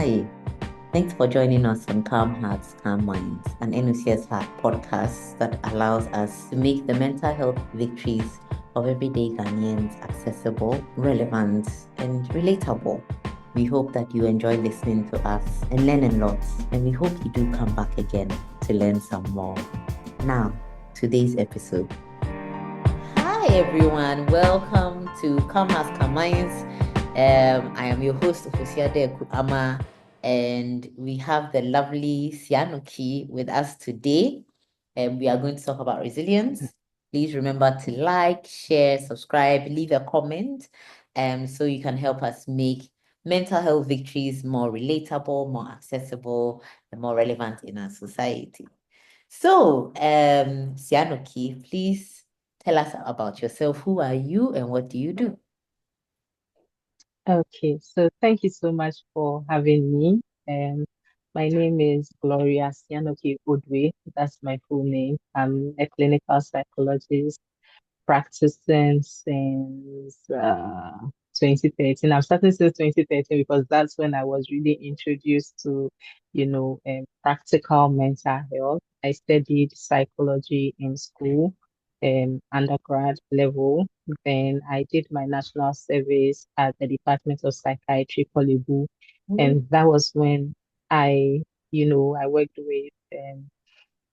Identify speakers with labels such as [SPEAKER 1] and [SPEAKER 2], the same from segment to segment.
[SPEAKER 1] Hi, thanks for joining us on Calm Hearts, Calm Minds, an NOCS Heart podcast that allows us to make the mental health victories of everyday Ghanaians accessible, relevant, and relatable. We hope that you enjoy listening to us and learning lots, and we hope you do come back again to learn some more. Now, today's episode. Hi everyone, welcome to Calm Hearts, Calm Minds. I am your host, Ofosiade Ama, and we have the lovely Sianuki with us today. And we are going to talk about resilience. Please remember to like, share, subscribe, leave a comment, so you can help us make mental health victories more relatable, more accessible, and more relevant in our society. So, Sianuki, please tell us about yourself. Who are you and what do you do?
[SPEAKER 2] Okay, so thank you so much for having me. My name is Gloria Sianoki Udwe. That's my full name. I'm a clinical psychologist practicing since 2013. I've started since 2013 because that's when I was really introduced to, practical mental health. I studied psychology in school, undergrad level. Then I did my national service at the Department of Psychiatry, Polibu.
[SPEAKER 1] Mm.
[SPEAKER 2] And that was when I, I worked with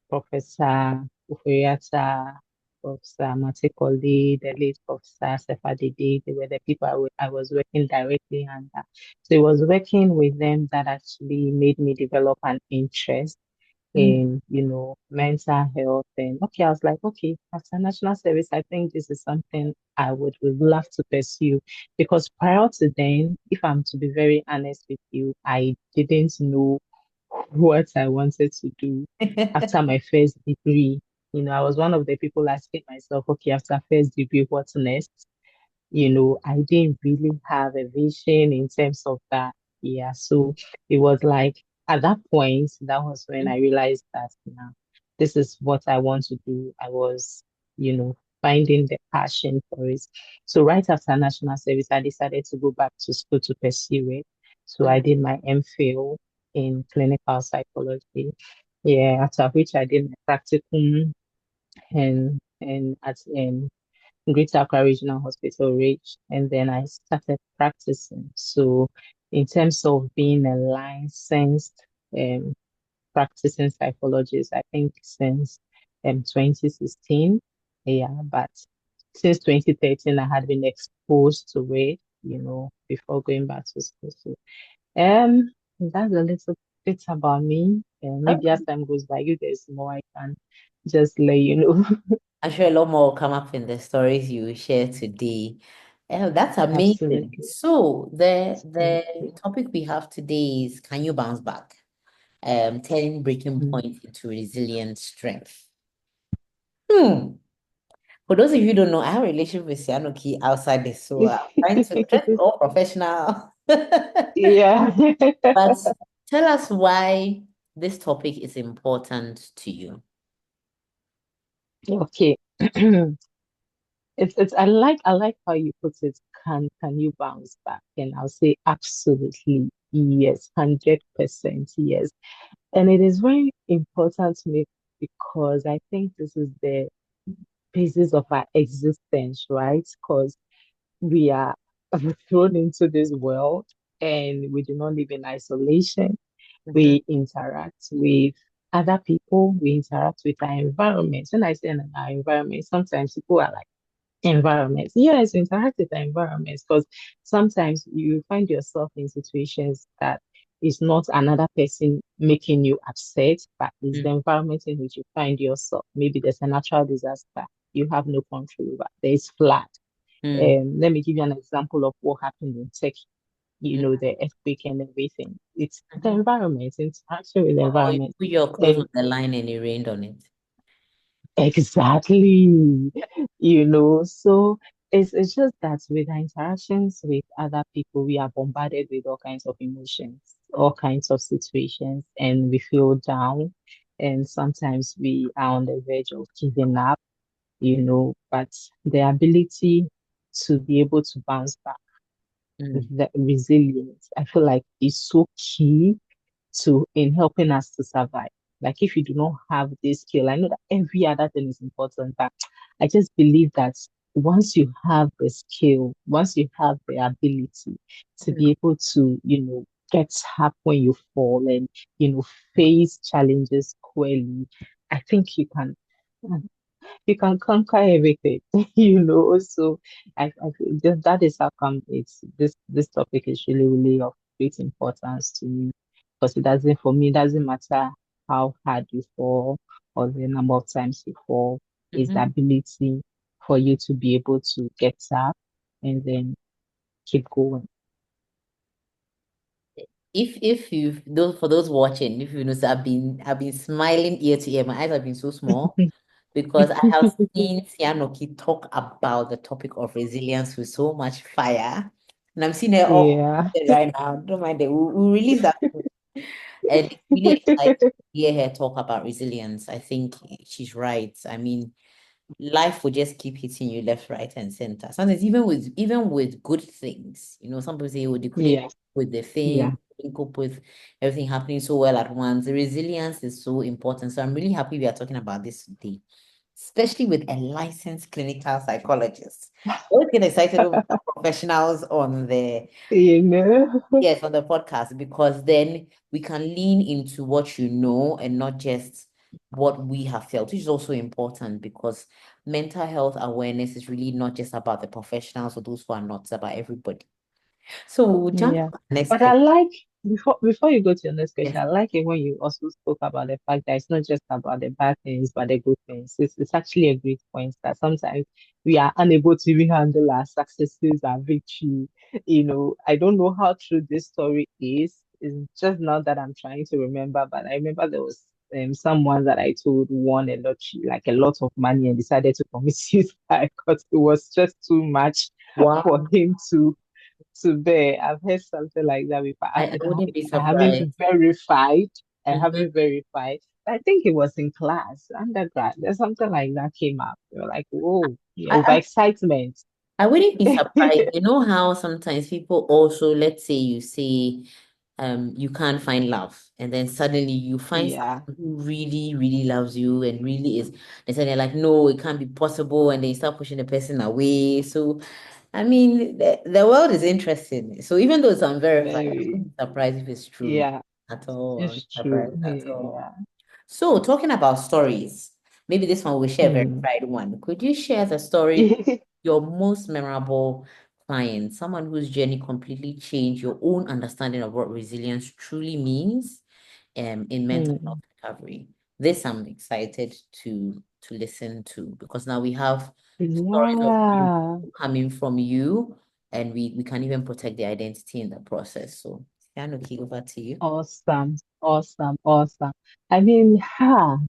[SPEAKER 2] Professor Uferiata, Professor Matekoli, the late Professor Sefadidi. They were the people I was working directly under. So it was working with them that actually made me develop an interest
[SPEAKER 1] Mm.
[SPEAKER 2] in, mental health. And okay, I was like, okay, after national service, I think this is something I would love to pursue. Because prior to then, if I'm to be very honest with you, I didn't know what I wanted to do after my first degree. I was one of the people asking myself, okay, after first degree, what's next? I didn't really have a vision in terms of that. Yeah. So it was like at that point, that was when I realized that this is what I want to do. I was, finding the passion for it. So right after national service, I decided to go back to school to pursue it. So I did my MPhil in clinical psychology. Yeah, after which I did my practicum and at Greater Accra Regional Hospital, Reach, and then I started practicing. So, in terms of being a licensed um, practicing psychologist, I think since 2016, yeah, but since 2013, I had been exposed to it, before going back to school. So, that's a little bit about me. Maybe as time goes by, if there's more, I can just let you know.
[SPEAKER 1] I'm sure a lot more will come up in the stories you will share today. That's amazing.
[SPEAKER 2] Absolutely.
[SPEAKER 1] So the
[SPEAKER 2] Thank
[SPEAKER 1] the
[SPEAKER 2] you.
[SPEAKER 1] topic we have today is can you bounce back? 10 breaking
[SPEAKER 2] Mm.
[SPEAKER 1] points into resilient strength. Hmm. For those of you who don't know, I have a relationship with Sianuki outside this, so I'm trying to be all professional.
[SPEAKER 2] Yeah.
[SPEAKER 1] But tell us why this topic is important to you.
[SPEAKER 2] Okay. It's I like how you put it. Can you bounce back? And I'll say absolutely yes, 100% yes. And it is very important to me because I think this is the basis of our existence, right? Because we are thrown into this world and we do not live in isolation.
[SPEAKER 1] Mhm.
[SPEAKER 2] We interact with other people, we interact with our environment. When I say our environment, sometimes people are like, environments. Yes, interact with the environments because sometimes you find yourself in situations that is not another person making you upset, but it's the
[SPEAKER 1] Mm.
[SPEAKER 2] environment in which you find yourself. Maybe there's a natural disaster you have no control over. There's flood.
[SPEAKER 1] Mm.
[SPEAKER 2] Let me give you an example of what happened in Turkey.
[SPEAKER 1] Mm.
[SPEAKER 2] The earthquake and everything. It's the
[SPEAKER 1] Mhm.
[SPEAKER 2] environment, interaction with the
[SPEAKER 1] Or you
[SPEAKER 2] environment.
[SPEAKER 1] put your clothes
[SPEAKER 2] And
[SPEAKER 1] on the line and it rained on it.
[SPEAKER 2] exactly, so it's just that with our interactions with other people, we are bombarded with all kinds of emotions, all kinds of situations, and we feel down. And sometimes we are on the verge of giving up, but the ability to be able to bounce back
[SPEAKER 1] Mm,
[SPEAKER 2] the resilience, I feel like is so key to in helping us to survive. Like if you do not have this skill, I know that every other thing is important, but I just believe that once you have the skill, once you have the ability to
[SPEAKER 1] mm,
[SPEAKER 2] be able to, get up when you fall and, face challenges squarely, I think you can conquer everything, So I feel just that is how come this topic is really, really of great importance to me because for me, it doesn't matter how hard you fall or the number of times you fall, is the
[SPEAKER 1] mhm.
[SPEAKER 2] ability for you to be able to get up and then keep going.
[SPEAKER 1] If you've those for those watching, if you notice, I've been smiling ear to ear. My eyes have been so small because I have seen Sianoki talk about the topic of resilience with so much fire, and I'm seeing her all
[SPEAKER 2] Yeah.
[SPEAKER 1] connected right now. Don't mind it. We'll release that, and it's really exciting to hear her talk about resilience. I think she's right. I mean, life will just keep hitting you left, right, and center. Sometimes even with good things, some people say, "Oh, they couldn't
[SPEAKER 2] Yeah.
[SPEAKER 1] cope with the fame,
[SPEAKER 2] Yeah.
[SPEAKER 1] couldn't cope with everything happening so well at once." The resilience is so important. So I'm really happy we are talking about this today, especially with a licensed clinical psychologist. I always get excited when we have professionals on the
[SPEAKER 2] You know?
[SPEAKER 1] yes, on the podcast, because then we can lean into what you know and not just what we have felt, which is also important because mental health awareness is really not just about the professionals or those who are not, it's about everybody. So we'll jump
[SPEAKER 2] Yeah.
[SPEAKER 1] to the next
[SPEAKER 2] But I
[SPEAKER 1] question.
[SPEAKER 2] like before you go to your next question,
[SPEAKER 1] Yes.
[SPEAKER 2] I like it when you also spoke about the fact that it's not just about the bad things, but the good things. It's actually a great point that sometimes we are unable to even handle our successes, our victory. I don't know how true this story is. It's just now that I'm trying to remember, but I remember there was someone that I told won a lottery, like a lot of money, and decided to commit suicide because it was just too much for
[SPEAKER 1] Wow.
[SPEAKER 2] him to bear. I've heard something like that before.
[SPEAKER 1] I wouldn't be
[SPEAKER 2] I haven't
[SPEAKER 1] surprised.
[SPEAKER 2] verified. I
[SPEAKER 1] Mhm.
[SPEAKER 2] haven't verified. I think it was in class, undergrad. There's something like that came up. You're like, whoa, yeah,
[SPEAKER 1] I,
[SPEAKER 2] over
[SPEAKER 1] I
[SPEAKER 2] excitement.
[SPEAKER 1] I wouldn't be surprised. You know how sometimes people also, let's say you say, you can't find love, and then suddenly you find
[SPEAKER 2] Yeah,
[SPEAKER 1] someone who really, really loves you and really is, and so they're like, no, it can't be possible, and they start pushing the person away. So, I mean, the world is interesting. So even though it's unverified, I
[SPEAKER 2] very.
[SPEAKER 1] wouldn't be surprised if it's true
[SPEAKER 2] Yeah,
[SPEAKER 1] at all. I'm
[SPEAKER 2] it's true.
[SPEAKER 1] surprised at all.
[SPEAKER 2] Yeah.
[SPEAKER 1] So, talking about stories, maybe this one we share a
[SPEAKER 2] Hmm.
[SPEAKER 1] verified one. Could you share the story, your most memorable client, someone whose journey completely changed your own understanding of what resilience truly means, in mental health
[SPEAKER 2] Hmm.
[SPEAKER 1] recovery? This I'm excited to listen to because now we have stories of people
[SPEAKER 2] Yeah.
[SPEAKER 1] coming from you, and we can even protect the identity in the process. So, Yanuki, over to you.
[SPEAKER 2] Awesome, awesome, awesome. I mean,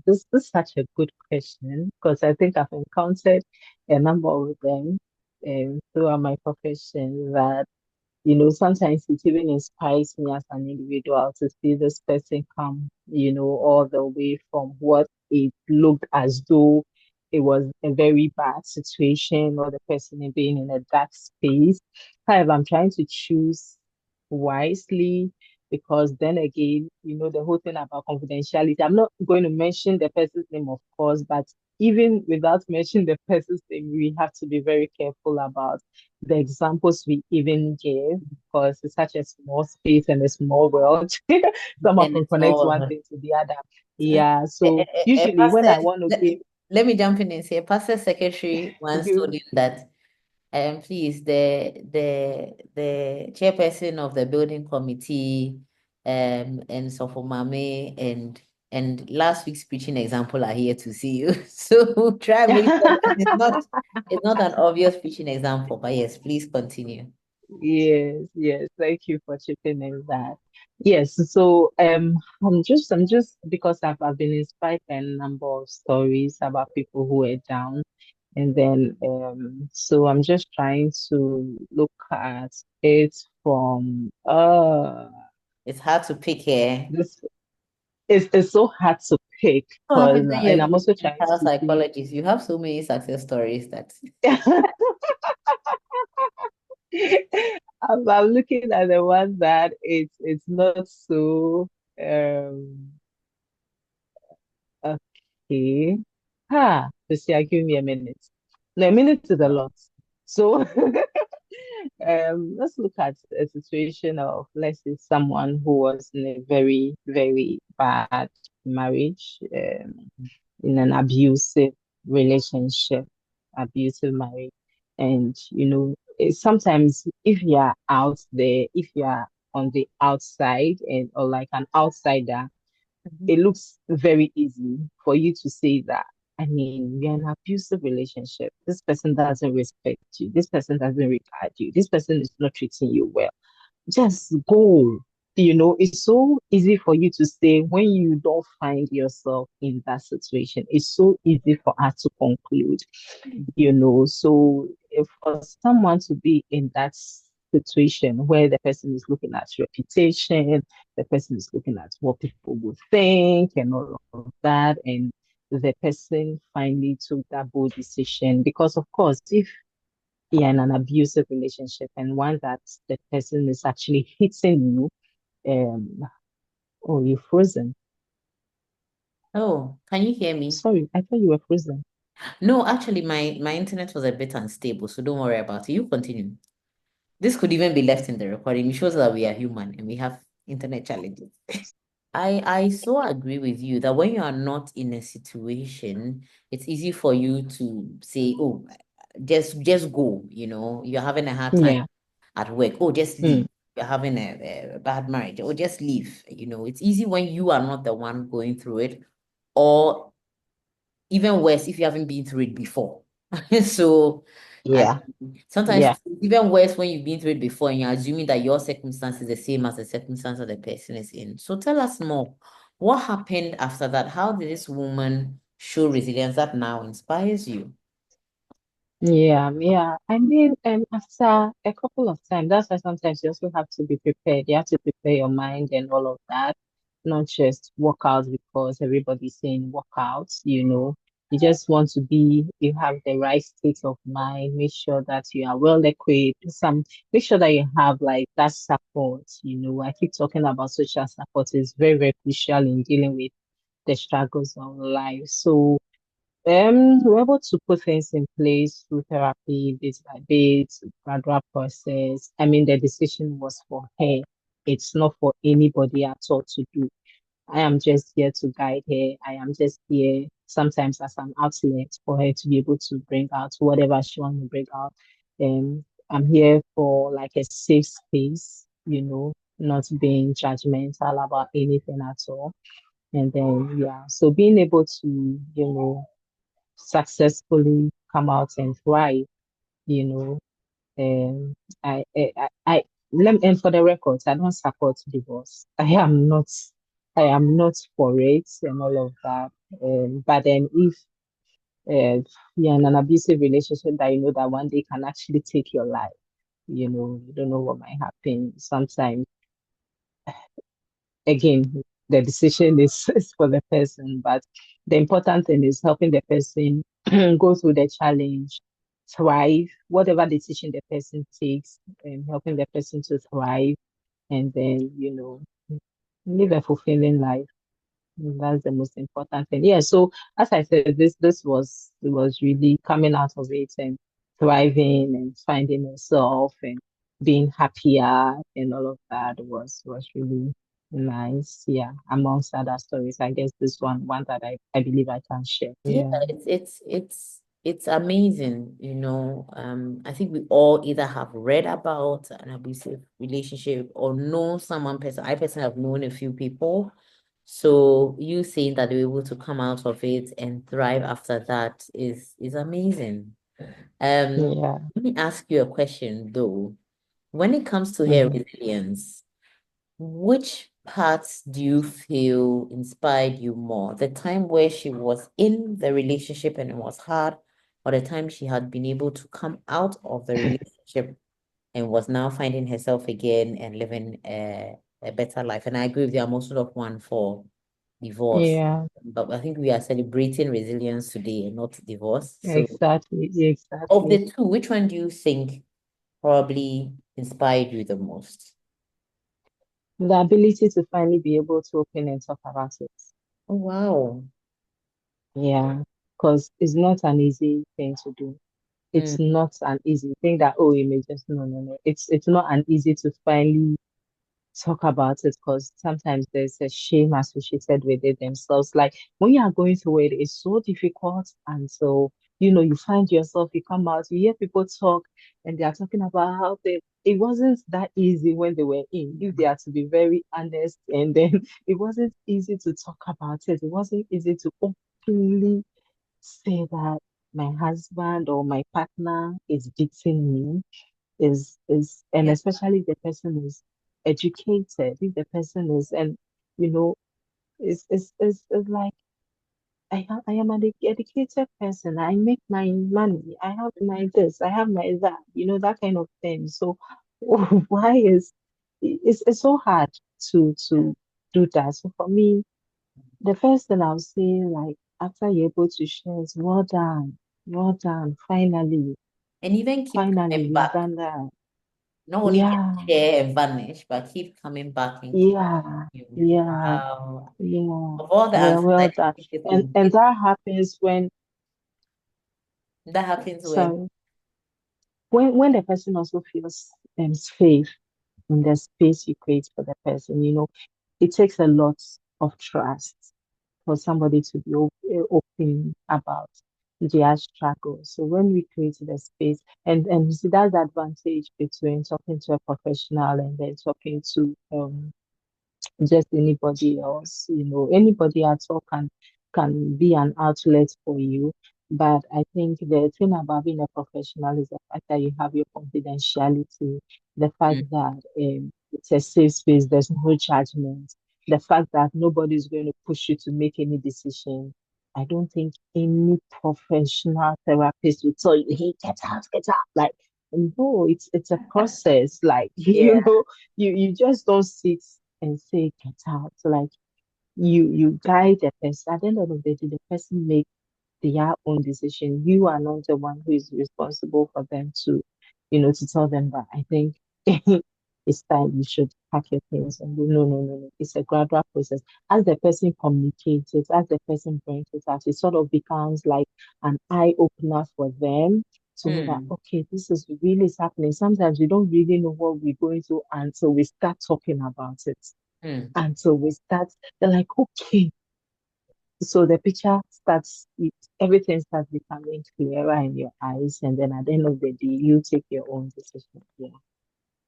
[SPEAKER 2] this is such a good question because I think I've encountered a number of them throughout my profession that sometimes it even inspires me as an individual to see this person come, all the way from what it looked as though it was a very bad situation or the person being in a dark space. However, I'm trying to choose wisely because then again, the whole thing about confidentiality. I'm not going to mention the person's name, of course, but even without mentioning the person's name, we have to be very careful about the examples we even give because it's such a small space and a small world. Someone
[SPEAKER 1] And
[SPEAKER 2] can
[SPEAKER 1] it's
[SPEAKER 2] connect
[SPEAKER 1] more
[SPEAKER 2] one
[SPEAKER 1] of
[SPEAKER 2] thing to the other.
[SPEAKER 1] a,
[SPEAKER 2] Yeah. So
[SPEAKER 1] a
[SPEAKER 2] usually when
[SPEAKER 1] pastor,
[SPEAKER 2] I want to give
[SPEAKER 1] let me jump in and say, a pastor secretary once told
[SPEAKER 2] you,
[SPEAKER 1] him that, please, the chairperson of the building committee, and so for Mame and last week's preaching example are here to see you. So try and make sure that it's not an obvious preaching example, but yes, please continue.
[SPEAKER 2] yes, yes, thank you for chipping in that. Yes, so I'm just because I've been inspired by a number of stories about people who are down. And then, so I'm just trying to look at it from
[SPEAKER 1] It's hard to pick here.
[SPEAKER 2] this it's so hard to pick
[SPEAKER 1] What
[SPEAKER 2] because
[SPEAKER 1] happens when you're
[SPEAKER 2] and
[SPEAKER 1] a
[SPEAKER 2] I'm
[SPEAKER 1] good
[SPEAKER 2] also trying
[SPEAKER 1] clinical
[SPEAKER 2] to see
[SPEAKER 1] psychologist? You have so many success stories that
[SPEAKER 2] I I'm looking at the one that it's not so um okay. Lucia, give me a minute. No, a minute is a lot. So let's look at a situation of, let's say, someone who was in a very, very bad marriage, in an abusive relationship, abusive marriage. And, sometimes if you are out there, if you are on the outside and or like an outsider,
[SPEAKER 1] Mhm.
[SPEAKER 2] it looks very easy for you to say that. I mean, you're in an abusive relationship. This person doesn't respect you. This person doesn't regard you. This person is not treating you well. Just go. It's so easy for you to say when you don't find yourself in that situation. It's so easy for us to conclude. So if for someone to be in that situation where the person is looking at reputation, the person is looking at what people will think and all of that, and the person finally took that bold decision, because of course, if you're in an abusive relationship and one that the person is actually hitting you, oh, you're frozen.
[SPEAKER 1] Oh, can you hear me?
[SPEAKER 2] Sorry, I thought you were frozen.
[SPEAKER 1] No, actually, my internet was a bit unstable, so don't worry about it. You continue. This could even be left in the recording. It shows that we are human and we have internet challenges. I so agree with you that when you are not in a situation, it's easy for you to say, "Oh, just go." You're having a hard time
[SPEAKER 2] Yeah.
[SPEAKER 1] at work. Oh, just
[SPEAKER 2] Mm,
[SPEAKER 1] leave. You're having a bad marriage. Oh, just leave. It's easy when you are not the one going through it, or even worse if you haven't been through it before. So, I
[SPEAKER 2] yeah.
[SPEAKER 1] sometimes
[SPEAKER 2] Yeah.
[SPEAKER 1] it's even worse when you've been through it before and you're assuming that your circumstance is the same as the circumstance that the person is in. So tell us more. What happened after that? How did this woman show resilience that now inspires you?
[SPEAKER 2] Yeah, yeah. I mean, after a couple of times, that's why sometimes you also have to be prepared. You have to prepare your mind and all of that, not just work out because everybody's saying work out, You just want to you have the right state of mind, make sure that you are well equipped, make sure that you have like that support, I keep talking about social support is very, very crucial in dealing with the struggles of life. So, we're able to put things in place through therapy, bit by bit, gradual process. I mean, the decision was for her. It's not for anybody at all to do. I am just here to guide her. I am just here sometimes as an outlet for her to be able to bring out whatever she wants to bring out. I'm here for like a safe space, not being judgmental about anything at all. And then, yeah, so being able to, successfully come out and thrive, you know. Um, I let me, and for the records, I don't support divorce. I am not for it and all of that. But then if you're in an abusive relationship that you know that one day can actually take your life, you don't know what might happen. Sometimes again, the decision is for the person, but the important thing is helping the person go through the challenge, thrive, whatever decision the person takes, and helping the person to thrive, and then, live a fulfilling life. That's the most important thing. Yeah. So as I said, this was it was really coming out of it and thriving and finding yourself and being happier and all of that was really nice. Yeah. Amongst other stories, I guess this one that I believe I can share.
[SPEAKER 1] Yeah,
[SPEAKER 2] Yeah.
[SPEAKER 1] it's amazing, I think we all either have read about an abusive relationship or know someone person. I personally have known a few people. So you saying that they were able to come out of it and thrive after that is amazing.
[SPEAKER 2] Yeah.
[SPEAKER 1] Let me ask you a question though. When it comes to her
[SPEAKER 2] Hmm.
[SPEAKER 1] resilience, which parts do you feel inspired you more? The time where she was in the relationship and it was hard, or the time she had been able to come out of the relationship and was now finding herself again and living a better life? And I agree with you, I'm also not one for divorce.
[SPEAKER 2] Yeah.
[SPEAKER 1] But I think we are celebrating resilience today and not divorce. So
[SPEAKER 2] Exactly.
[SPEAKER 1] of
[SPEAKER 2] Exactly.
[SPEAKER 1] the two, which one do you think probably inspired you the most?
[SPEAKER 2] The ability to finally be able to open and talk about it.
[SPEAKER 1] Oh, wow.
[SPEAKER 2] Yeah, because it's not an easy thing to do.
[SPEAKER 1] Mm,
[SPEAKER 2] It's not an easy thing that, oh, you may just, no, no, no. It's not an easy to finally talk about it because sometimes there's a shame associated with it themselves. Like when you are going through it, it's so difficult. And so, you find yourself, you come out, you hear people talk and they are talking about how it wasn't that easy when they were in, if they are to be very honest. And then it wasn't easy to talk about it. It wasn't easy to openly say that my husband or my partner is beating me and
[SPEAKER 1] yeah.
[SPEAKER 2] especially if the person is educated, if the person is and you know it's like I am an educated person. I make my money. I have my this. I have my that. That kind of thing. So why is it's so hard to do that. So for me, the first thing I'll say, like after you're able to share is well done.
[SPEAKER 1] And even keep
[SPEAKER 2] Finally,
[SPEAKER 1] coming
[SPEAKER 2] you've
[SPEAKER 1] back.
[SPEAKER 2] done that.
[SPEAKER 1] Not only just
[SPEAKER 2] Yeah.
[SPEAKER 1] share and vanish, but keep coming back and keep
[SPEAKER 2] Yeah,
[SPEAKER 1] you.
[SPEAKER 2] yeah,
[SPEAKER 1] Wow.
[SPEAKER 2] yeah.
[SPEAKER 1] Of all the
[SPEAKER 2] Well,
[SPEAKER 1] answers, I
[SPEAKER 2] well
[SPEAKER 1] didn't
[SPEAKER 2] done.
[SPEAKER 1] think it
[SPEAKER 2] And
[SPEAKER 1] would
[SPEAKER 2] and
[SPEAKER 1] be.
[SPEAKER 2] that happens
[SPEAKER 1] That happens when.
[SPEAKER 2] sorry, when the person also feels safe in the space you create for the person. It takes a lot of trust for somebody to be open about their struggle. So when we create the space, and you see that's the advantage between talking to a professional and then talking to just anybody else. Anybody at all can be an outlet for you. But I think the thing about being a professional is the fact that you have your confidentiality, the fact
[SPEAKER 1] Mm,
[SPEAKER 2] that it's a safe space, there's no judgment, the fact that nobody's going to push you to make any decision. I don't think any professional therapist will tell you, hey, get out. Like, no, it's a process. Like,
[SPEAKER 1] yeah.
[SPEAKER 2] you just don't sit and say get out. Like you guide the person. At the end of the day, the person make their own decision. You are not the one who is responsible for them to tell them that. I think it's time you should pack your things and go. No, no, no, no. It's a gradual process. As the person communicates it, as the person brings it out, it sort of becomes like an eye opener for them to know that
[SPEAKER 1] Mm,
[SPEAKER 2] okay, this is really is happening. Sometimes we don't really know what we're going through until we start talking about it.
[SPEAKER 1] mm.
[SPEAKER 2] Until we start, they're like, okay, so the picture starts, everything starts becoming clearer in your eyes, and then at the end of the day, you take your own decision. Yeah.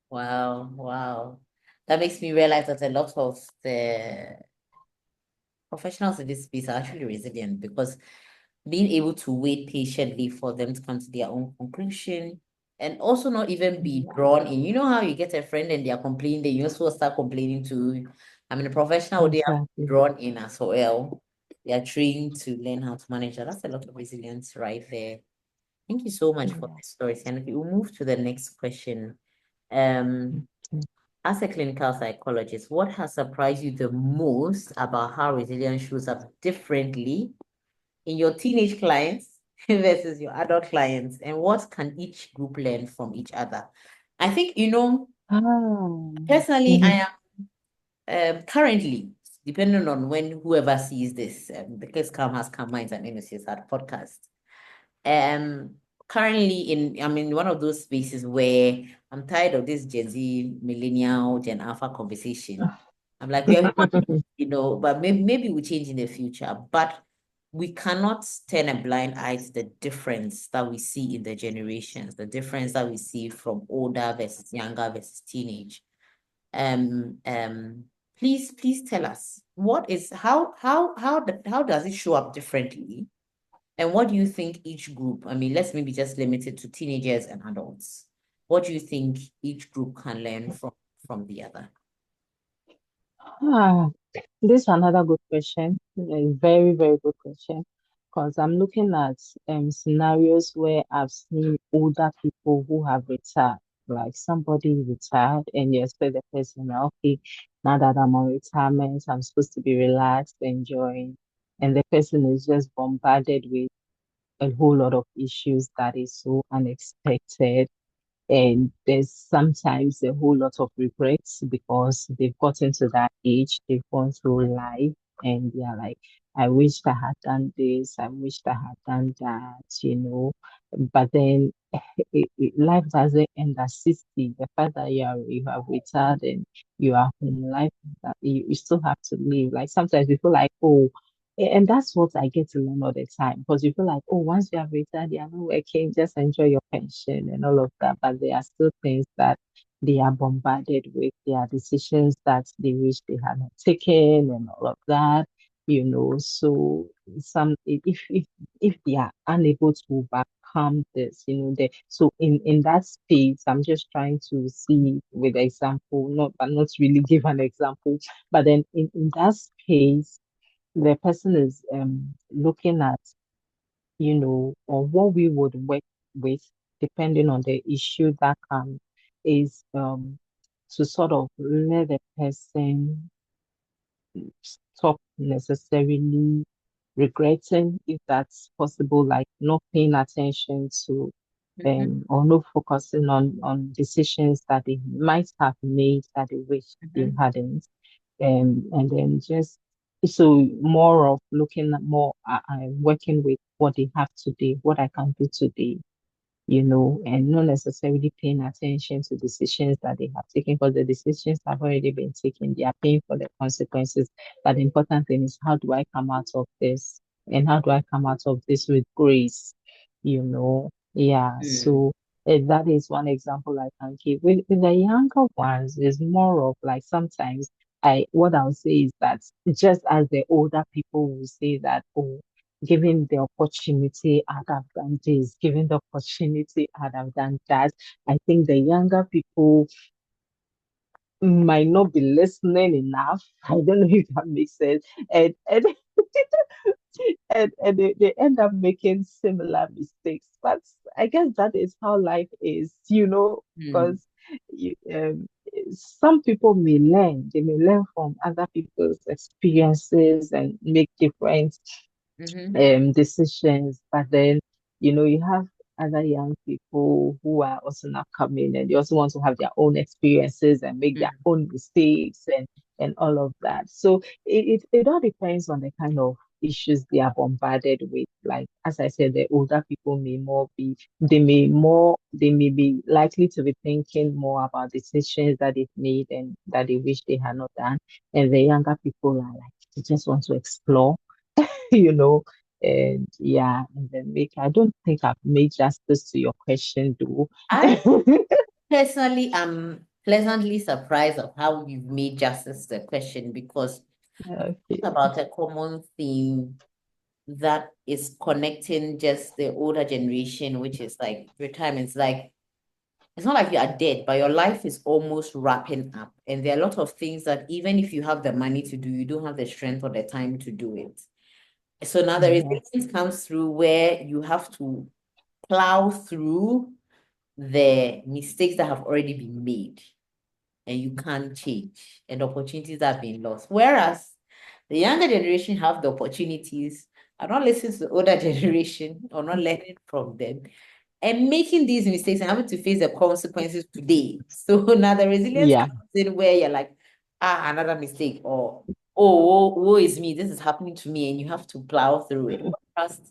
[SPEAKER 1] Wow, wow. That makes me realize that a lot of the professionals in this space are actually resilient because being able to wait patiently for them to come to their own conclusion and also not even be
[SPEAKER 2] Mm,
[SPEAKER 1] drawn in. You know how you get a friend and they are complaining, then you also start complaining too. I mean, a professional, they have to be
[SPEAKER 2] exactly.
[SPEAKER 1] drawn in as well. They are trained to learn how to manage that. That's a lot of resilience right there. Thank you so much for
[SPEAKER 2] Yeah.
[SPEAKER 1] this story. And we'll move to the next question. Um,
[SPEAKER 2] Mm.
[SPEAKER 1] as a clinical psychologist, what has surprised you the most about how resilience shows up differently in your teenage clients versus your adult clients, and what can each group learn from each other? I think,
[SPEAKER 2] Ah.
[SPEAKER 1] personally,
[SPEAKER 2] Mhm.
[SPEAKER 1] I am currently, depending on when whoever sees this, because Calm has Calm Minds and Innocence at podcast. Um, Currently I'm in one of those spaces where I'm tired of this Gen Z, millennial, Gen Alpha conversation. I'm like, we are human beings, but maybe we change in the future. But we cannot turn a blind eye to the difference that we see in the generations, the difference that we see from older versus younger versus teenage. Um, um, please tell us what is how does it show up differently? And what do you think each group, I mean, let's maybe just limit it to teenagers and adults. What do you think each group can learn from the other?
[SPEAKER 2] Ah, this is another good question. A very, very good question. Because I'm looking at scenarios where I've seen older people who have retired, like somebody retired, and you expect the person, okay, now that I'm on retirement, I'm supposed to be relaxed, enjoying, and the person is just bombarded with a whole lot of issues that is so unexpected. And there's sometimes a whole lot of regrets because they've gotten to that age, they've gone through life, and they're like, I wished I had done this, I wished I had done that, you know. But then life doesn't end at 60. The fact that you have retired and you are home, life that you still have to live. Like sometimes we feel like, oh, and that's what I get to learn all the time because you feel like, oh, once you have retired, you are not working, just enjoy your pension and all of that. But there are still things that they are bombarded with. There are decisions that they wish they had not taken and all of that, you know. So some if they are unable to overcome this, you know, so in that space, I'm just trying to see with example, not really give an example, but then in that space the person is looking at, you know, or what we would work with, depending on the issue that comes, is to sort of let the person stop necessarily regretting if that's possible, like not paying attention to
[SPEAKER 1] Mm-hmm.
[SPEAKER 2] or not focusing on decisions that they might have made that they wish they
[SPEAKER 1] Mm-hmm.
[SPEAKER 2] hadn't. And then just so more of looking at more working with what they have today, what I can do today, you know, and not necessarily paying attention to decisions that they have taken because the decisions have already been taken. They are paying for the consequences. But the important thing is, how do I come out of this? And how do I come out of this with grace? You know, yeah.
[SPEAKER 1] Mm.
[SPEAKER 2] So that is one example I can give. With the younger ones, is more of like sometimes what I'll say is that just as the older people will say that, oh, given the opportunity, I'd have done this, given the opportunity, I'd have done that. I think the younger people might not be listening enough. I don't know if that makes sense. And and they end up making similar mistakes. But I guess that is how life is, you know,
[SPEAKER 1] Mm.
[SPEAKER 2] because some people may learn, they may learn from other people's experiences and make different
[SPEAKER 1] Mm-hmm.
[SPEAKER 2] decisions. But then, you know, you have other young people who are also now coming and they also want to have their own experiences and make their
[SPEAKER 1] Mm.
[SPEAKER 2] own mistakes and all of that. So it all depends on the kind of issues they are bombarded with. Like as I said, the older people may more be they may be likely to be thinking more about decisions that they've made and that they wish they had not done. And the younger people are like they just want to explore, you know, and yeah, and then make I don't think I've made justice to your question though.
[SPEAKER 1] I personally am pleasantly surprised of how you've made justice to the question because it's
[SPEAKER 2] Okay.
[SPEAKER 1] about a common theme that is connecting just the older generation, which is like retirement. It's like it's not like you are dead, but your life is almost wrapping up. And there are a lot of things that even if you have the money to do, you don't have the strength or the time to do it. So now the
[SPEAKER 2] Yes.
[SPEAKER 1] resilience comes through where you have to plow through the mistakes that have already been made and you can't change and opportunities that have been lost. Whereas the younger generation have the opportunities, are not listening to the older generation or not learning from them and making these mistakes and having to face the consequences today. So now the resilience
[SPEAKER 2] Yeah.
[SPEAKER 1] comes in where you're like, ah, another mistake, or oh, woe is me, this is happening to me, and you have to plow through it. Whereas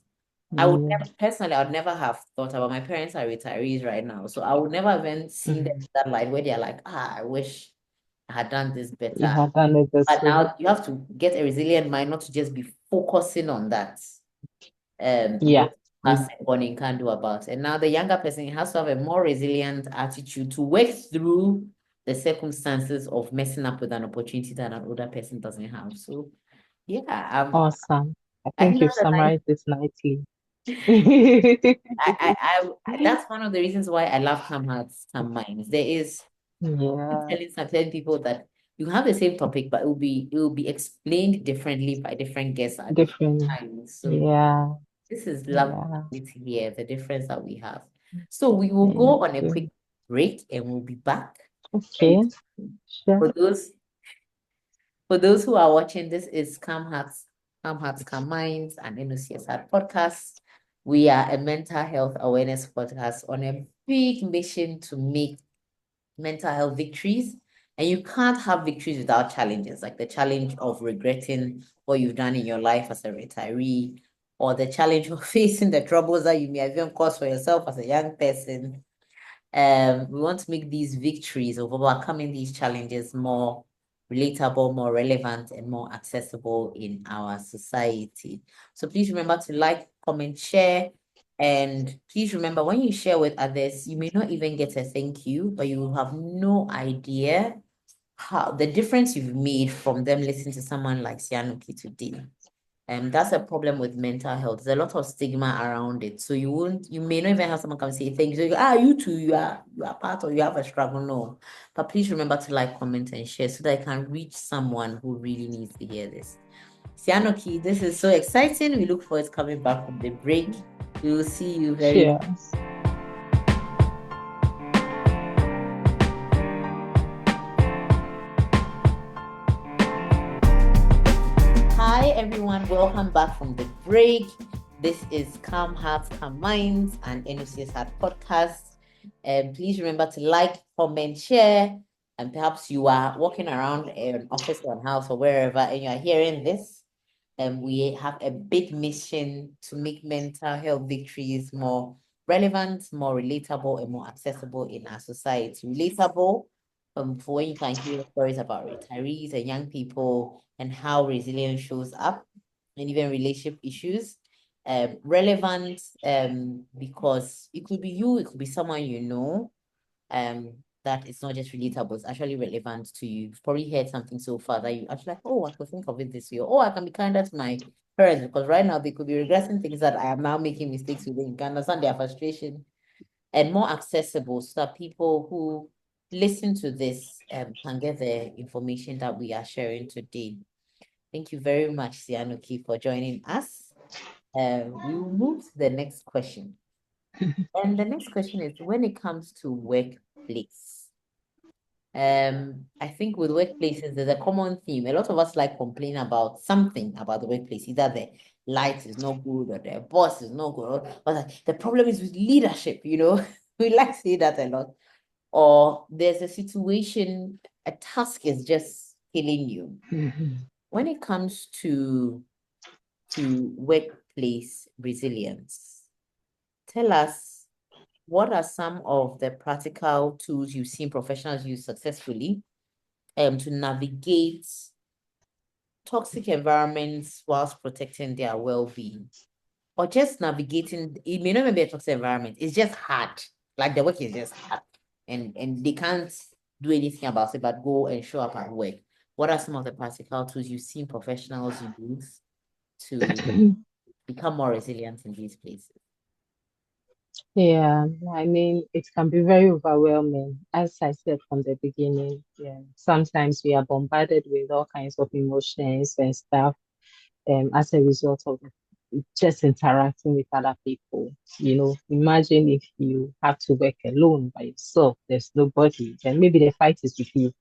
[SPEAKER 1] I would
[SPEAKER 2] Yeah.
[SPEAKER 1] never, personally, I would never have thought about my parents are retirees right now. So I would never even seen them
[SPEAKER 2] Mhm.
[SPEAKER 1] in that light where they're like, ah, I wish I had done this
[SPEAKER 2] You
[SPEAKER 1] better.
[SPEAKER 2] have done it this
[SPEAKER 1] But
[SPEAKER 2] way.
[SPEAKER 1] now you have to get a resilient mind, not to just be focusing on that.
[SPEAKER 2] Yeah.
[SPEAKER 1] What
[SPEAKER 2] Mm.
[SPEAKER 1] passing on and can't do about it. And now the younger person has to have a more resilient attitude to work through the circumstances of messing up with an opportunity that an older person doesn't have. So yeah,
[SPEAKER 2] Awesome. I
[SPEAKER 1] I think
[SPEAKER 2] think you've
[SPEAKER 1] that's a nice
[SPEAKER 2] summarized this nicely.
[SPEAKER 1] that's one of the reasons why I love Calm Hearts, Calm Minds. There is
[SPEAKER 2] Yeah.
[SPEAKER 1] telling certain people that you have the same topic, but it will be explained differently by different guests at different
[SPEAKER 2] Different.
[SPEAKER 1] times. So
[SPEAKER 2] Yeah.
[SPEAKER 1] this is lovely
[SPEAKER 2] Yeah.
[SPEAKER 1] to hear the difference that we have. So we will
[SPEAKER 2] Thank
[SPEAKER 1] go on a quick
[SPEAKER 2] you.
[SPEAKER 1] break and we'll be back.
[SPEAKER 2] Okay.
[SPEAKER 1] And
[SPEAKER 2] Sure.
[SPEAKER 1] for those who are watching, this is Calm Hearts, Calm Minds, and NOCSR podcast. We are a mental health awareness podcast on a big mission to make mental health victories. And you can't have victories without challenges, like the challenge of regretting what you've done in your life as a retiree, or the challenge of facing the troubles that you may have even caused for yourself as a young person. We want to make these victories of overcoming these challenges more relatable, more relevant, and more accessible in our society. So please remember to like, comment, share, and please remember when you share with others, you may not even get a thank you, but you will have no idea how the difference you've made from them listening to someone like Sianuki today. That's a problem with mental health. There's a lot of stigma around it. So you may not even have someone come say thank you. So you go, you too, you are part or you have a struggle. No. But please remember to like, comment, and share so that I can reach someone who really needs to hear this. Sianoki, this is so exciting. We look forward to coming back from the break. We will see you very.
[SPEAKER 2] Cheers.
[SPEAKER 1] Hi everyone, welcome back from the break. This is Calm Hearts, Calm Minds, and NOCS Heart Podcast. Please remember to like, comment, share, and perhaps you are walking around an office or house or wherever and you are hearing this. We have a big mission to make mental health victories more relevant, more relatable, and more accessible in our society. Relatable, for when you can hear stories about retirees and young people and how resilience shows up, and even relationship issues. Relevant, because it could be you, it could be someone you know, that it's not just relatable, it's actually relevant to you. You've probably heard something so far that you actually like, oh, I could think of it this way. Oh, I can be kinder to my parents because right now they could be regretting things that I am now making mistakes with. You can understand their frustration, and more accessible so that people who listen to this can get the information that we are sharing today. Thank you very much, Sianuki, for joining us. We will move to the next question. And the next question is when it comes to workplace. I think with workplaces, there's a common theme. A lot of us like complain about something about the workplace, either the light is not good or the boss is not good, or like, the problem is with leadership, we like to say that a lot. Or there's a situation, a task is just killing you. When it comes to workplace resilience, tell us what are some of the practical tools you've seen professionals use successfully to navigate toxic environments whilst protecting their well-being, or just navigating. It may not even be a toxic environment, it's just hard, like the work is just hard, and they can't do anything about it but go and show up at work. What are some of the practical tools you've seen professionals use to become more resilient in these places?
[SPEAKER 2] Yeah, I mean, it can be very overwhelming. As I said from the beginning, yeah, sometimes we are bombarded with all kinds of emotions and stuff, as a result of just interacting with other people. Imagine if you have to work alone by yourself, there's nobody, and maybe the fight is with you.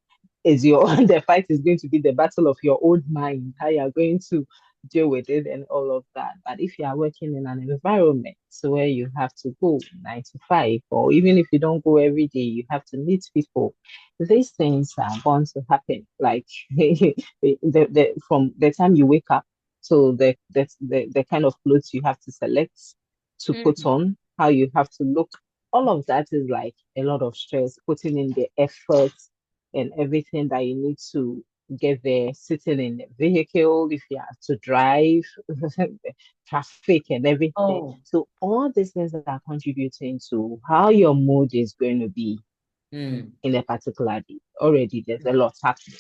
[SPEAKER 2] Is your the fight is going to be the battle of your own mind, how you are going to deal with it and all of that. But if you are working in an environment where you have to go 9 to 5, or even if you don't go every day, you have to meet people, these things are bound to happen. Like from the time you wake up to the kind of clothes you have to select to put
[SPEAKER 1] Mm.
[SPEAKER 2] on, how you have to look, all of that is like a lot of stress, putting in the effort and everything that you need to get there, sitting in the vehicle, if you have to drive, traffic and everything.
[SPEAKER 1] Oh,
[SPEAKER 2] So all these things that are contributing to how your mood is going to be
[SPEAKER 1] mm.
[SPEAKER 2] in a particular day. Already there's a lot happening.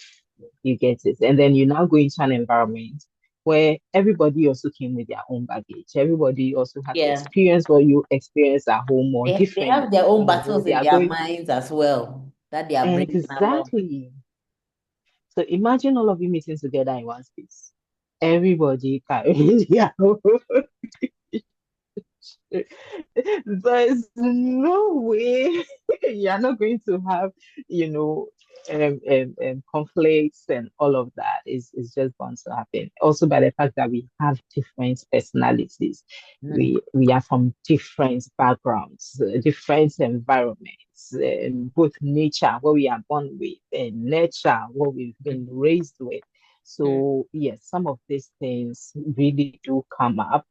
[SPEAKER 2] You get it. And then you now go into an environment where everybody also came with their own baggage. Everybody also had to
[SPEAKER 1] Yeah,
[SPEAKER 2] experience what you experience at home or
[SPEAKER 1] they have their
[SPEAKER 2] differently.
[SPEAKER 1] own battles
[SPEAKER 2] They
[SPEAKER 1] in
[SPEAKER 2] are
[SPEAKER 1] their
[SPEAKER 2] going
[SPEAKER 1] minds as well that they are bringing along.
[SPEAKER 2] exactly. So imagine all of you meeting together in one space. Everybody carrying their own. There's no way you're not going to have, you know, conflicts and all of that is just bound to happen. Also, by the fact that we have different personalities,
[SPEAKER 1] Mm,
[SPEAKER 2] we are from different backgrounds, different environments, both nature, what we are born with, and nurture, what we've been raised with.
[SPEAKER 1] mm,
[SPEAKER 2] So yes, some of these things really do come up,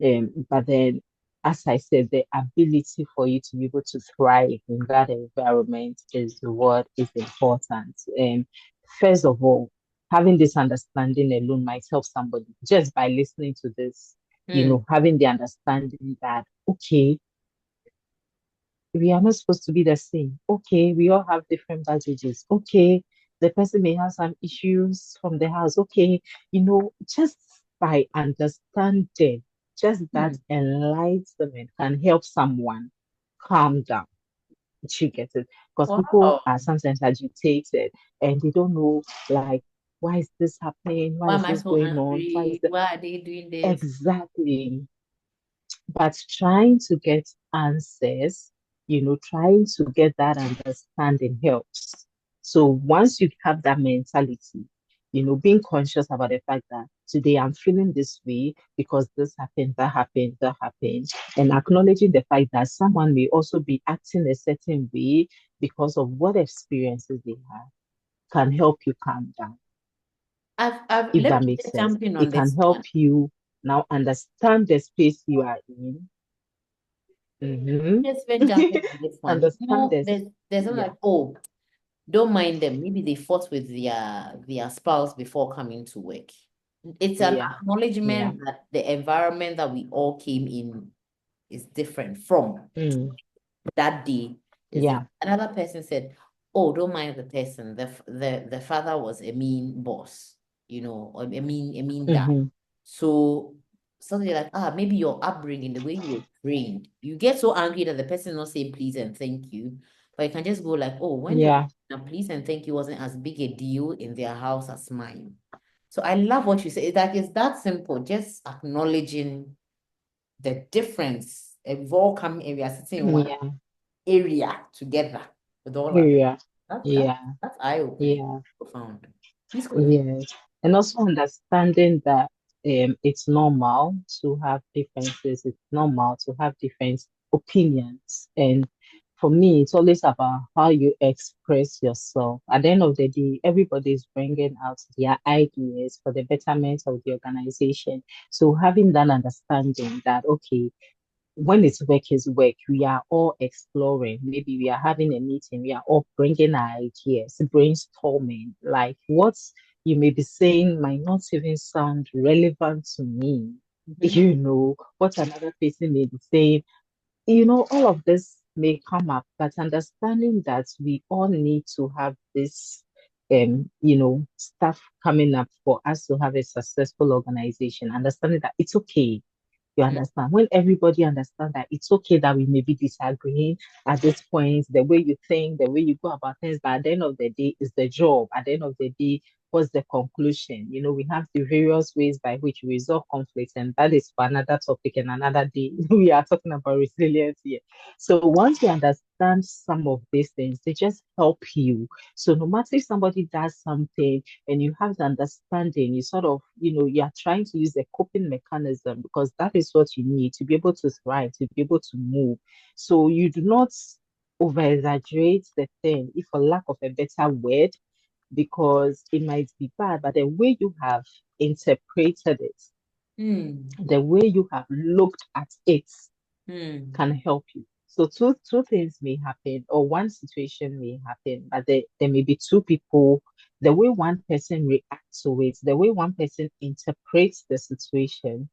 [SPEAKER 2] but then as I said, the ability for you to be able to thrive in that environment is what is important. And first of all, having this understanding alone might help somebody just by listening to this,
[SPEAKER 1] mm.
[SPEAKER 2] having the understanding that, okay, we are not supposed to be the same. Okay, we all have different baggages. Okay, the person may have some issues from the house. Okay, just by understanding, just that
[SPEAKER 1] Mm.
[SPEAKER 2] enlightenment can help someone calm down. You get it? Because people
[SPEAKER 1] Wow.
[SPEAKER 2] are sometimes agitated and they don't know, like, why is this happening? Why
[SPEAKER 1] Why
[SPEAKER 2] is
[SPEAKER 1] am I
[SPEAKER 2] this
[SPEAKER 1] so
[SPEAKER 2] going on? Why is
[SPEAKER 1] angry?
[SPEAKER 2] that?
[SPEAKER 1] Why are they doing this?
[SPEAKER 2] Exactly. But trying to get answers, trying to get that understanding helps. So once you have that mentality, being conscious about the fact that today I'm feeling this way because this happened, that happened, that happened, and acknowledging the fact that someone may also be acting a certain way because of what experiences they have can help you calm down, if
[SPEAKER 1] Let
[SPEAKER 2] that
[SPEAKER 1] me
[SPEAKER 2] makes
[SPEAKER 1] just
[SPEAKER 2] sense.
[SPEAKER 1] jump in on
[SPEAKER 2] It can
[SPEAKER 1] this
[SPEAKER 2] help
[SPEAKER 1] one.
[SPEAKER 2] you now understand the space you are in. Mm-hmm.
[SPEAKER 1] Just even jump in on this one.
[SPEAKER 2] Understand this.
[SPEAKER 1] There's not
[SPEAKER 2] Yeah,
[SPEAKER 1] like, oh, don't mind them. Maybe they fought with their spouse before coming to work. It's an
[SPEAKER 2] yeah, yeah,
[SPEAKER 1] acknowledgement that the environment that we all came in is different from.
[SPEAKER 2] mm,
[SPEAKER 1] That day is
[SPEAKER 2] yeah,
[SPEAKER 1] different. Another person said, "Oh, don't mind the person. The father was a mean boss, or a mean dad."
[SPEAKER 2] mm-hmm,
[SPEAKER 1] So suddenly like, maybe your upbringing, the way you were trained, you get so angry that the person is not saying please and thank you, but you can just go like, "Oh, when they
[SPEAKER 2] yeah,
[SPEAKER 1] please and thank you wasn't as big a deal in their house as mine." So I love what you say. It's that simple. Just acknowledging the difference. We've all come and we are sitting in one
[SPEAKER 2] yeah,
[SPEAKER 1] area together with all our
[SPEAKER 2] yeah,
[SPEAKER 1] that, that
[SPEAKER 2] yeah,
[SPEAKER 1] that's eye-opening,
[SPEAKER 2] yeah,
[SPEAKER 1] profound. Please continue.
[SPEAKER 2] yes. And also understanding that it's normal to have differences, it's normal to have different opinions. And for me, it's always about how you express yourself. At the end of the day, everybody is bringing out their ideas for the betterment of the organization. So having that understanding that, okay, when it's work is work, we are all exploring. Maybe we are having a meeting, we are all bringing our ideas, brainstorming. Like what you may be saying might not even sound relevant to me.
[SPEAKER 1] Mhm.
[SPEAKER 2] What another person may be saying, all of this may come up, but understanding that we all need to have this stuff coming up for us to have a successful organization, understanding that it's okay. You
[SPEAKER 1] Mm.
[SPEAKER 2] understand? When everybody understands that it's okay that we may be disagreeing at this point, the way you think, the way you go about things, but at the end of the day, it's the job. At the end of the day, what's the conclusion? We have the various ways by which we resolve conflicts, and that is for another topic and another day. We are talking about resilience here. So once you understand some of these things, they just help you. So no matter if somebody does something and you have the understanding, you sort of, you're trying to use a coping mechanism because that is what you need to be able to thrive, to be able to move. So you do not over exaggerate the thing, if for lack of a better word, because it might be bad, but the way you have interpreted it,
[SPEAKER 1] Mm.
[SPEAKER 2] the way you have looked at it
[SPEAKER 1] Mm.
[SPEAKER 2] can help you. So two things may happen, or one situation may happen, but there may be two people. The way one person reacts to it, the way one person interprets the situation,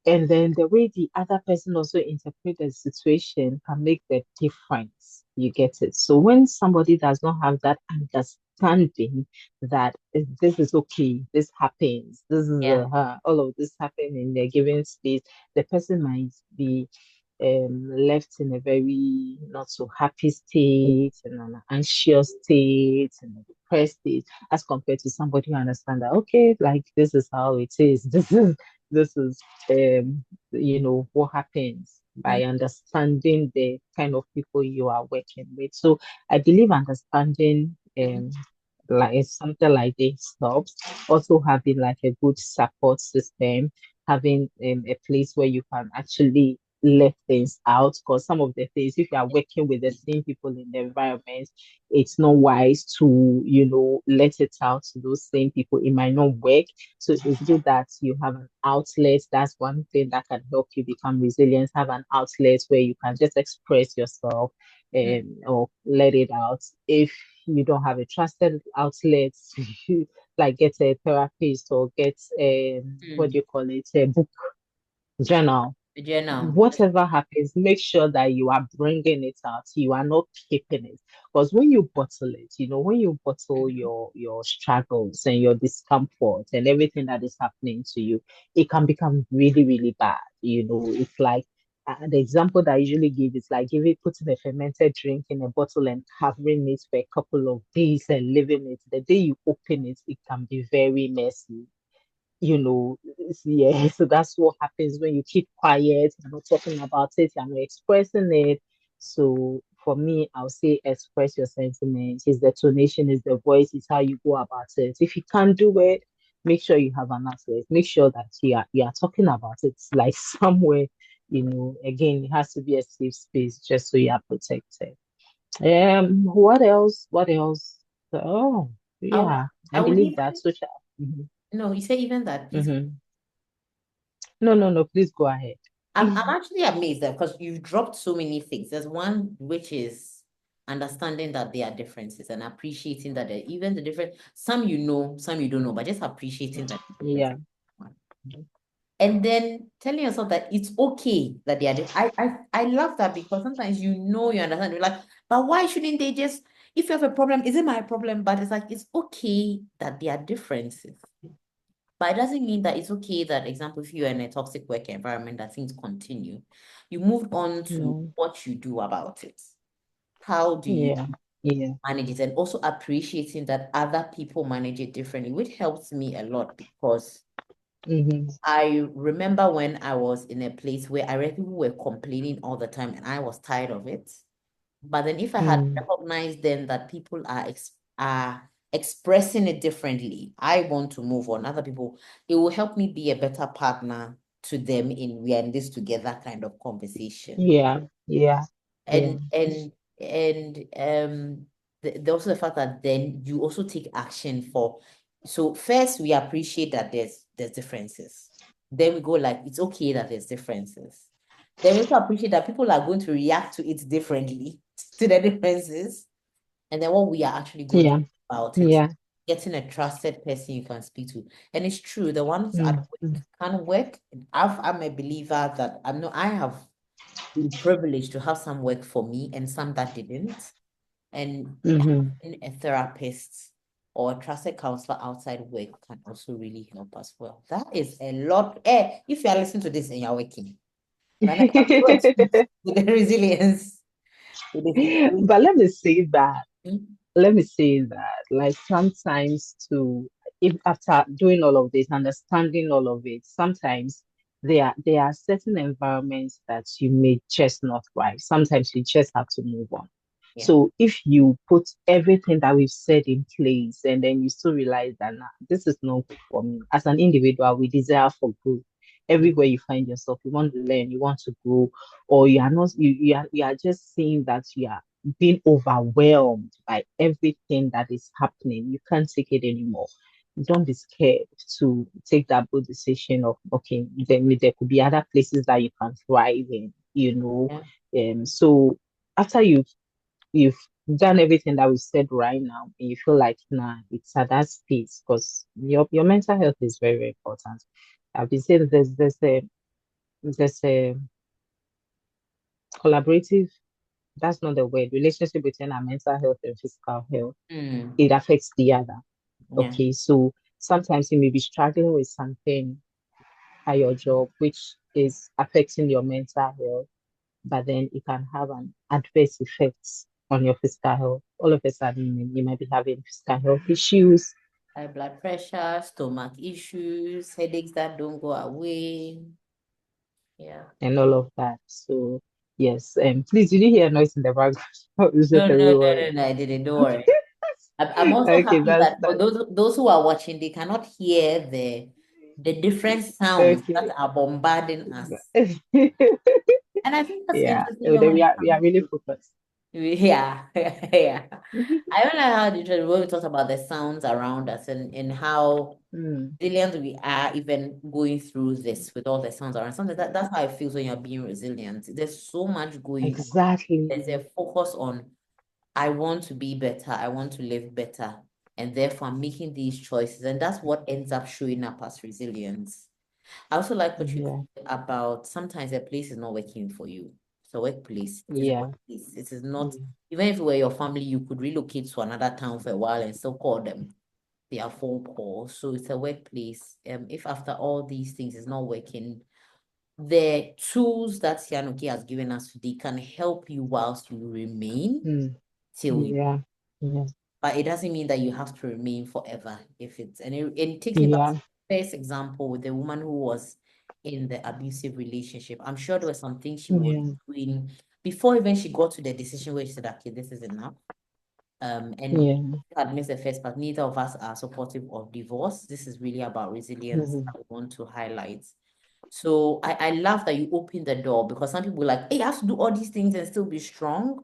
[SPEAKER 2] and then the way the other person also interprets the situation can make the difference. You get it? So when somebody does not have that understanding that this is okay, this happens, this is
[SPEAKER 1] Yeah.
[SPEAKER 2] all of this happen in a given space, the person might be left in a very not so happy state and an anxious state and a depressed state as compared to somebody who understands that, okay, like this is how it is. This is this is what happens
[SPEAKER 1] Mm,
[SPEAKER 2] by understanding the kind of people you are working with. So I believe understanding
[SPEAKER 1] mm,
[SPEAKER 2] like something like this helps. Also having like a good support system, having a place where you can actually let things out, because some of the things, if you are working with the same people in the environment, it's not wise to let it out to those same people. It might not work. So it's good that you have an outlet. That's one thing that can help you become resilient. Have an outlet where you can just express yourself
[SPEAKER 1] mm,
[SPEAKER 2] and or let it out. If you don't have a trusted outlet, you like get a therapist or get what do
[SPEAKER 1] mm.
[SPEAKER 2] you call it, a book journal.
[SPEAKER 1] The journal.
[SPEAKER 2] Whatever happens, make sure that you are bringing it out. You are not keeping it. Because when you bottle it, when you bottle
[SPEAKER 1] Mhm.
[SPEAKER 2] your struggles and your discomfort and everything that is happening to you, it can become really, really bad. It's like the example that I usually give is like putting a fermented drink in a bottle and having it for a couple of days and leaving it. The day you open it, it can be very messy. Yeah, so that's what happens when you keep quiet, you're not talking about it, you're not expressing it. So for me, I'll say express your sentiments. Is the tonation, is the voice, is how you go about it. If you can't do it, make sure you have an outlet. Make sure that you are talking about it like somewhere, again, it has to be a safe space just so you are protected. What else? What else? Oh,
[SPEAKER 1] I, w-
[SPEAKER 2] yeah, I
[SPEAKER 1] I would
[SPEAKER 2] believe that
[SPEAKER 1] even,
[SPEAKER 2] social. Mhm,
[SPEAKER 1] no, you say even that, please.
[SPEAKER 2] mhm. No, no, no, please go ahead.
[SPEAKER 1] I'm actually amazed that because you've dropped so many things. There's one which is understanding that there are differences and appreciating that even the different, some you know, some you don't know, but just appreciating that difference.
[SPEAKER 2] Yeah.
[SPEAKER 1] And then telling yourself that it's okay that they are I love that because sometimes you understand, you're like, but why shouldn't they just, if you have a problem, is it my problem? But it's like it's okay that there are differences. But it doesn't mean that it's okay that, example, if you're in a toxic work environment, that things continue. You move on to
[SPEAKER 2] No.
[SPEAKER 1] what you do about it. How do you
[SPEAKER 2] Yeah. Yeah.
[SPEAKER 1] manage it? And also appreciating that other people manage it differently, which helps me a lot because
[SPEAKER 2] Mm-hmm.
[SPEAKER 1] I remember when I was in a place where I read people were complaining all the time and I was tired of it. But then if I had
[SPEAKER 2] Mm.
[SPEAKER 1] recognized then that people are expressing it differently, I want to move on. Other people, it will help me be a better partner to them in we are in this together kind of conversation.
[SPEAKER 2] Yeah. Yeah. Yeah.
[SPEAKER 1] And and and also the fact that then you also take action for, so first we appreciate that there's differences. Then we go like it's okay that there's differences. Then we also appreciate that people are going to react to it differently to the differences. And then what we are actually going to
[SPEAKER 2] Yeah.
[SPEAKER 1] do about it,
[SPEAKER 2] Yeah.
[SPEAKER 1] getting a trusted person you can speak to. And it's true, the ones at
[SPEAKER 2] Mm.
[SPEAKER 1] work can work. I'm a believer that I have been privileged to have some work for me and some that didn't. And
[SPEAKER 2] Mm-hmm.
[SPEAKER 1] having a therapist or a trusted counselor outside work can also really help as well. That is a lot. If you are listening to this and you're working, then I can so speak to the resilience, to the
[SPEAKER 2] But
[SPEAKER 1] situation.
[SPEAKER 2] let me say that.
[SPEAKER 1] Mm,
[SPEAKER 2] Let me say that, like sometimes to if after doing all of this, understanding all of it, sometimes there are certain environments that you may just not thrive. Sometimes you just have to move on.
[SPEAKER 1] yeah.
[SPEAKER 2] So if you put everything that we've said in place and then you still realize that nah, this is not good for me. As an individual, we desire for growth.
[SPEAKER 1] Mm,
[SPEAKER 2] Everywhere you find yourself, you want to learn, you want to grow, or you are not you are just seeing that you are being overwhelmed by everything that is happening. You can't take it anymore. Don't be scared to take that bold decision of okay, then there could be other places that you can thrive in.
[SPEAKER 1] yeah.
[SPEAKER 2] So after you've done everything that we said right now, and you feel like nah, it's at that space because your mental health is very, very important. I've been saying there's a collaborative, that's not the word, relationship between our mental health and physical health.
[SPEAKER 1] Mm,
[SPEAKER 2] It affects the other.
[SPEAKER 1] yeah.
[SPEAKER 2] Okay, so sometimes you may be struggling with something at your job which is affecting your mental health, but then it can have an adverse effects on your physical health. All of a sudden, you might be having physical health issues.
[SPEAKER 1] High blood pressure, stomach issues, headaches that don't go away. Yeah.
[SPEAKER 2] and all of that. So yes, please, did you hear a noise in the background? It's
[SPEAKER 1] No,
[SPEAKER 2] just
[SPEAKER 1] no,
[SPEAKER 2] a
[SPEAKER 1] no,
[SPEAKER 2] little
[SPEAKER 1] no, no, I didn't. Don't
[SPEAKER 2] one.
[SPEAKER 1] worry. I'm also
[SPEAKER 2] Okay,
[SPEAKER 1] happy
[SPEAKER 2] that's
[SPEAKER 1] that for
[SPEAKER 2] that.
[SPEAKER 1] those who are watching, they cannot hear the different sounds that
[SPEAKER 2] Okay.
[SPEAKER 1] are bombarding us. And I think that's
[SPEAKER 2] Yeah,
[SPEAKER 1] interesting
[SPEAKER 2] so
[SPEAKER 1] even when it
[SPEAKER 2] we are
[SPEAKER 1] comes
[SPEAKER 2] really
[SPEAKER 1] to
[SPEAKER 2] focused.
[SPEAKER 1] yeah, yeah. I don't know how interesting when we talked about the sounds around us and how
[SPEAKER 2] Mm,
[SPEAKER 1] resilient we are even going through this with all the sounds around. Sometimes that's how it feels when you're being resilient. There's so much going on.
[SPEAKER 2] exactly.
[SPEAKER 1] There's a focus on I want to be better, I want to live better, and therefore I'm making these choices. And that's what ends up showing up as resilience. I also like what you
[SPEAKER 2] Yeah,
[SPEAKER 1] said about sometimes a place is not working for you. It's a workplace. It is a
[SPEAKER 2] yeah,
[SPEAKER 1] workplace. It is not,
[SPEAKER 2] yeah.
[SPEAKER 1] even if it were your family, you could relocate to another town for a while and still call them their phone call. So it's a workplace. If after all these things is not working, the tools that Sianuki has given us today can help you whilst you remain
[SPEAKER 2] Mm,
[SPEAKER 1] till you,
[SPEAKER 2] yeah, yeah,
[SPEAKER 1] but it doesn't mean that you have to remain forever. If it's and it takes me back to
[SPEAKER 2] yeah,
[SPEAKER 1] the first example with the woman who was in the abusive relationship. I'm sure there was something she was
[SPEAKER 2] yeah,
[SPEAKER 1] doing before even she got to the decision where she said, okay, this is enough. And
[SPEAKER 2] yeah.
[SPEAKER 1] had missed the first part. Neither of us are supportive of divorce. This is really about resilience
[SPEAKER 2] Mhm.
[SPEAKER 1] that we want to highlight. So I love that you open the door because some people are like, hey, you have to do all these things and still be strong.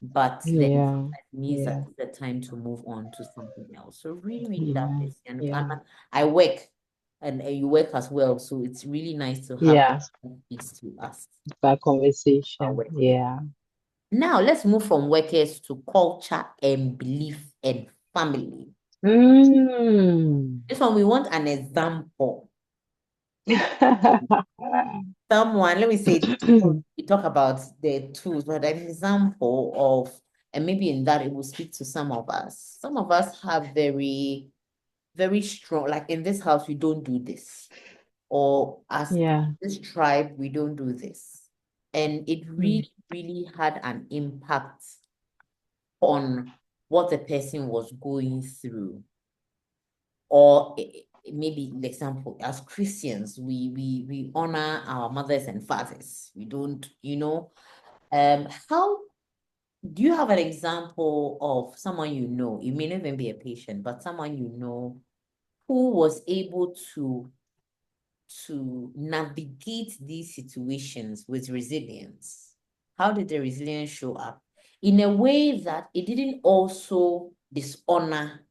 [SPEAKER 1] But then
[SPEAKER 2] Yeah,
[SPEAKER 1] it means that
[SPEAKER 2] yeah,
[SPEAKER 1] it's the time to move on to something else. So really, really love
[SPEAKER 2] yeah,
[SPEAKER 1] this. And
[SPEAKER 2] yeah,
[SPEAKER 1] I work and you work as well. So it's really nice to have
[SPEAKER 2] yeah.
[SPEAKER 1] these to us
[SPEAKER 2] That
[SPEAKER 1] our
[SPEAKER 2] conversation.
[SPEAKER 1] workplace.
[SPEAKER 2] Yeah.
[SPEAKER 1] Now let's move from workers to culture and belief and family.
[SPEAKER 2] Mm.
[SPEAKER 1] This one, we want an example. Someone, let me say, we talk about the tools, but an example of, and maybe in that it will speak to some of us. Some of us have very, very strong, like in this house, we don't do this. Or as
[SPEAKER 2] Yeah.
[SPEAKER 1] this tribe, we don't do this. And it
[SPEAKER 2] Mm.
[SPEAKER 1] really, really had an impact on what the person was going through. Or maybe the example, as Christians, we honor our mothers and fathers. We don't, how do you have an example of someone you know? It may not even be a patient, but someone you know who was able to navigate these situations with resilience? How did the resilience show up? In a way that it didn't also dishonor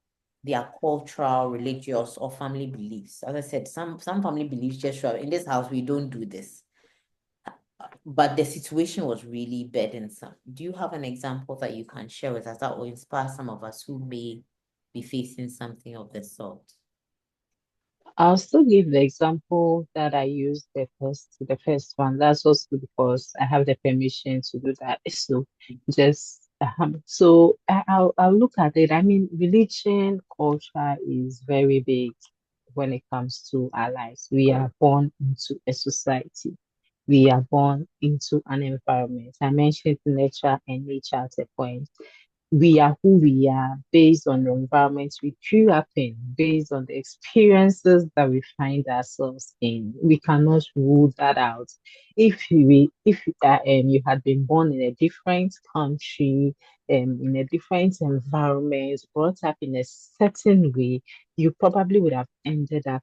[SPEAKER 1] their cultural, religious, or family beliefs. As I said, some family beliefs just show up. In this house, we don't do this. But the situation was really burdensome. Do you have an example that you can share with us that will inspire some of us who may be facing something of the sort?
[SPEAKER 2] I'll still give the example that I used the first one. That's also because I have the permission to do that. So just I'll look at it. I mean, religion, culture is very big when it comes to our lives. We are born into a society. We are born into an environment. I mentioned nature and nature at a point. We are who we are based on the environment we grew up in, based on the experiences that we find ourselves in. We cannot rule that out. If you had been born in a different country, in a different environment, brought up in a certain way, you probably would have ended up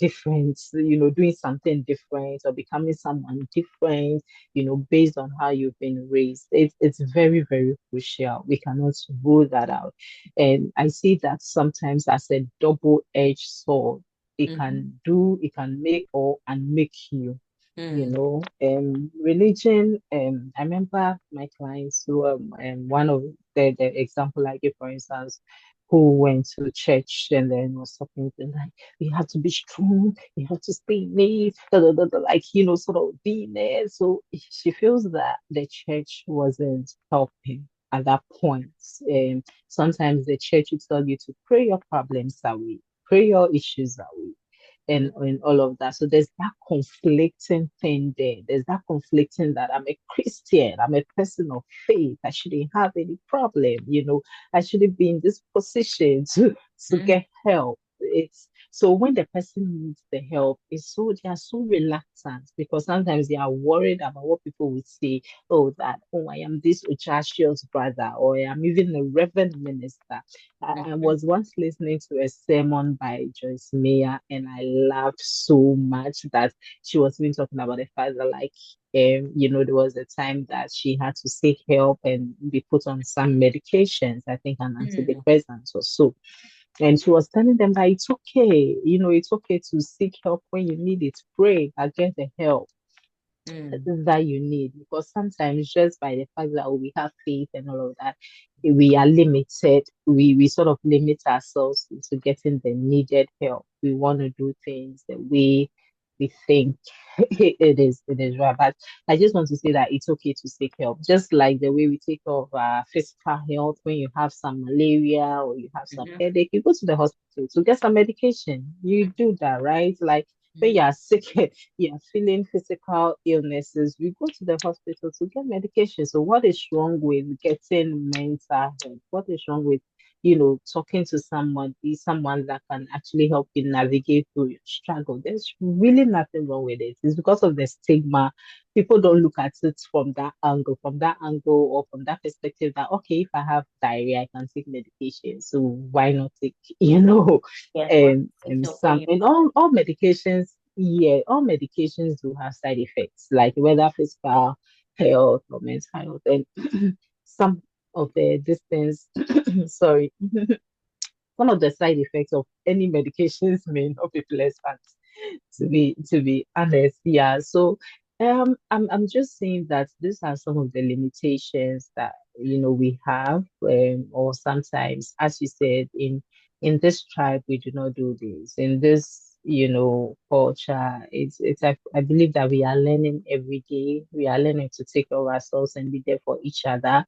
[SPEAKER 2] different, doing something different or becoming someone different, based on how you've been raised. It's very, very crucial. We cannot rule that out. And I see that sometimes as a double-edged sword.
[SPEAKER 1] Mhm.
[SPEAKER 2] It can make or unmake you.
[SPEAKER 1] Mm.
[SPEAKER 2] Religion. I remember my clients who one of the example I give, for instance, who went to church and then was talking to them like, you have to be strong, you have to stay late, like, sort of being there. So she feels that the church wasn't helping at that point. Sometimes the church will tell you to pray your problems away, pray your issues away. and all of that. So there's that conflicting thing there. There's that conflicting that I'm a Christian, I'm a person of faith. I shouldn't have any problem, I shouldn't be in this position to
[SPEAKER 1] Mm-hmm.
[SPEAKER 2] get help. It's so when the person needs the help, they are so reluctant because sometimes they are worried about what people will say. Oh, that I am this Uchashios brother, or I am even a reverend minister. I
[SPEAKER 1] Mm-hmm.
[SPEAKER 2] was once listening to a sermon by Joyce Meyer, and I laughed so much that she was even talking about the fact that, like, there was a time that she had to seek help and be put on some medications, I think an
[SPEAKER 1] Mm-hmm.
[SPEAKER 2] antidepressant or so. And she was telling them that it's okay, it's okay to seek help when you need it. Pray and get the help that you need, because sometimes just by the fact that we have faith and all of that, we are limited. We sort of limit ourselves into getting the needed help. We want to do things the way we think it is right. But I just want to say that it's okay to seek help, just like the way we take care of physical health. When you have some malaria or you have some
[SPEAKER 1] Mm-hmm.
[SPEAKER 2] headache, you go to the hospital to get some medication. You do that, right? Like when
[SPEAKER 1] Mm-hmm.
[SPEAKER 2] you are sick, you're feeling physical illnesses, we go to the hospital to get medication. So what is wrong with getting mental health? What is wrong with, talking to someone, be someone that can actually help you navigate through your struggle? There's really nothing wrong with it. It's because of the stigma. People don't look at it from that angle or from that perspective that, okay, if I have diarrhea, I can take medication. So why not take,
[SPEAKER 1] Yeah. Take
[SPEAKER 2] and
[SPEAKER 1] help when
[SPEAKER 2] some
[SPEAKER 1] you
[SPEAKER 2] and
[SPEAKER 1] have it.
[SPEAKER 2] all medications, yeah, all medications do have side effects, like whether physical health or mental health, and some of the distance sorry, some of the side effects of any medications may not be pleasant, to be honest. Yeah. So I'm just saying that these are some of the limitations that we have, or sometimes, as you said, in this tribe we do not do this. In this, culture, I believe that we are learning every day. We are learning to take care of ourselves and be there for each other.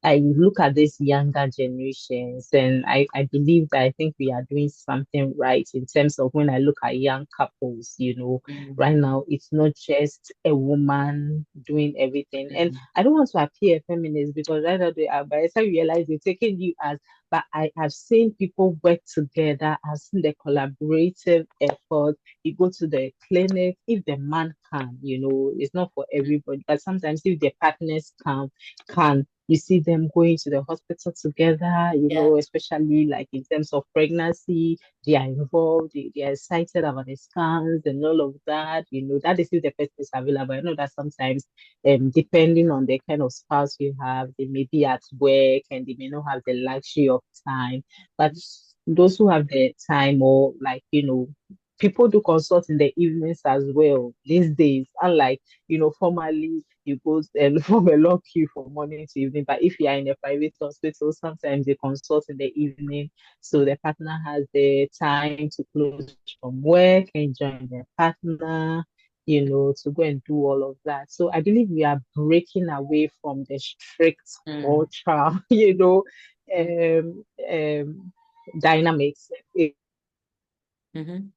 [SPEAKER 2] I look at these younger generations, and I believe that I think we are doing something right in terms of when I look at young couples,
[SPEAKER 1] Mm-hmm.
[SPEAKER 2] right now it's not just a woman doing everything. And
[SPEAKER 1] Mm-hmm.
[SPEAKER 2] I don't want to appear feminist because right now by the time you realize they're taking you as, but I have seen people work together. I've seen the collaborative effort. You go to the clinic, if the man can, it's not for everybody, but sometimes if the partners can you see them going to the hospital together,
[SPEAKER 1] Yeah.
[SPEAKER 2] especially like in terms of pregnancy, they are involved, they are excited about the scans and all of that. That is if the person is available. I know that sometimes, depending on the kind of spouse you have, they may be at work and they may not have the luxury of time. But those who have the time, or like, people do consult in the evenings as well these days, unlike, formerly you go and form a long queue from morning to evening. But if you are in a private hospital, sometimes they consult in the evening. So the partner has the time to close from work and join their partner, to go and do all of that. So I believe we are breaking away from the strict
[SPEAKER 1] Mm-hmm.
[SPEAKER 2] culture, um, um, dynamics.
[SPEAKER 1] Mm-hmm.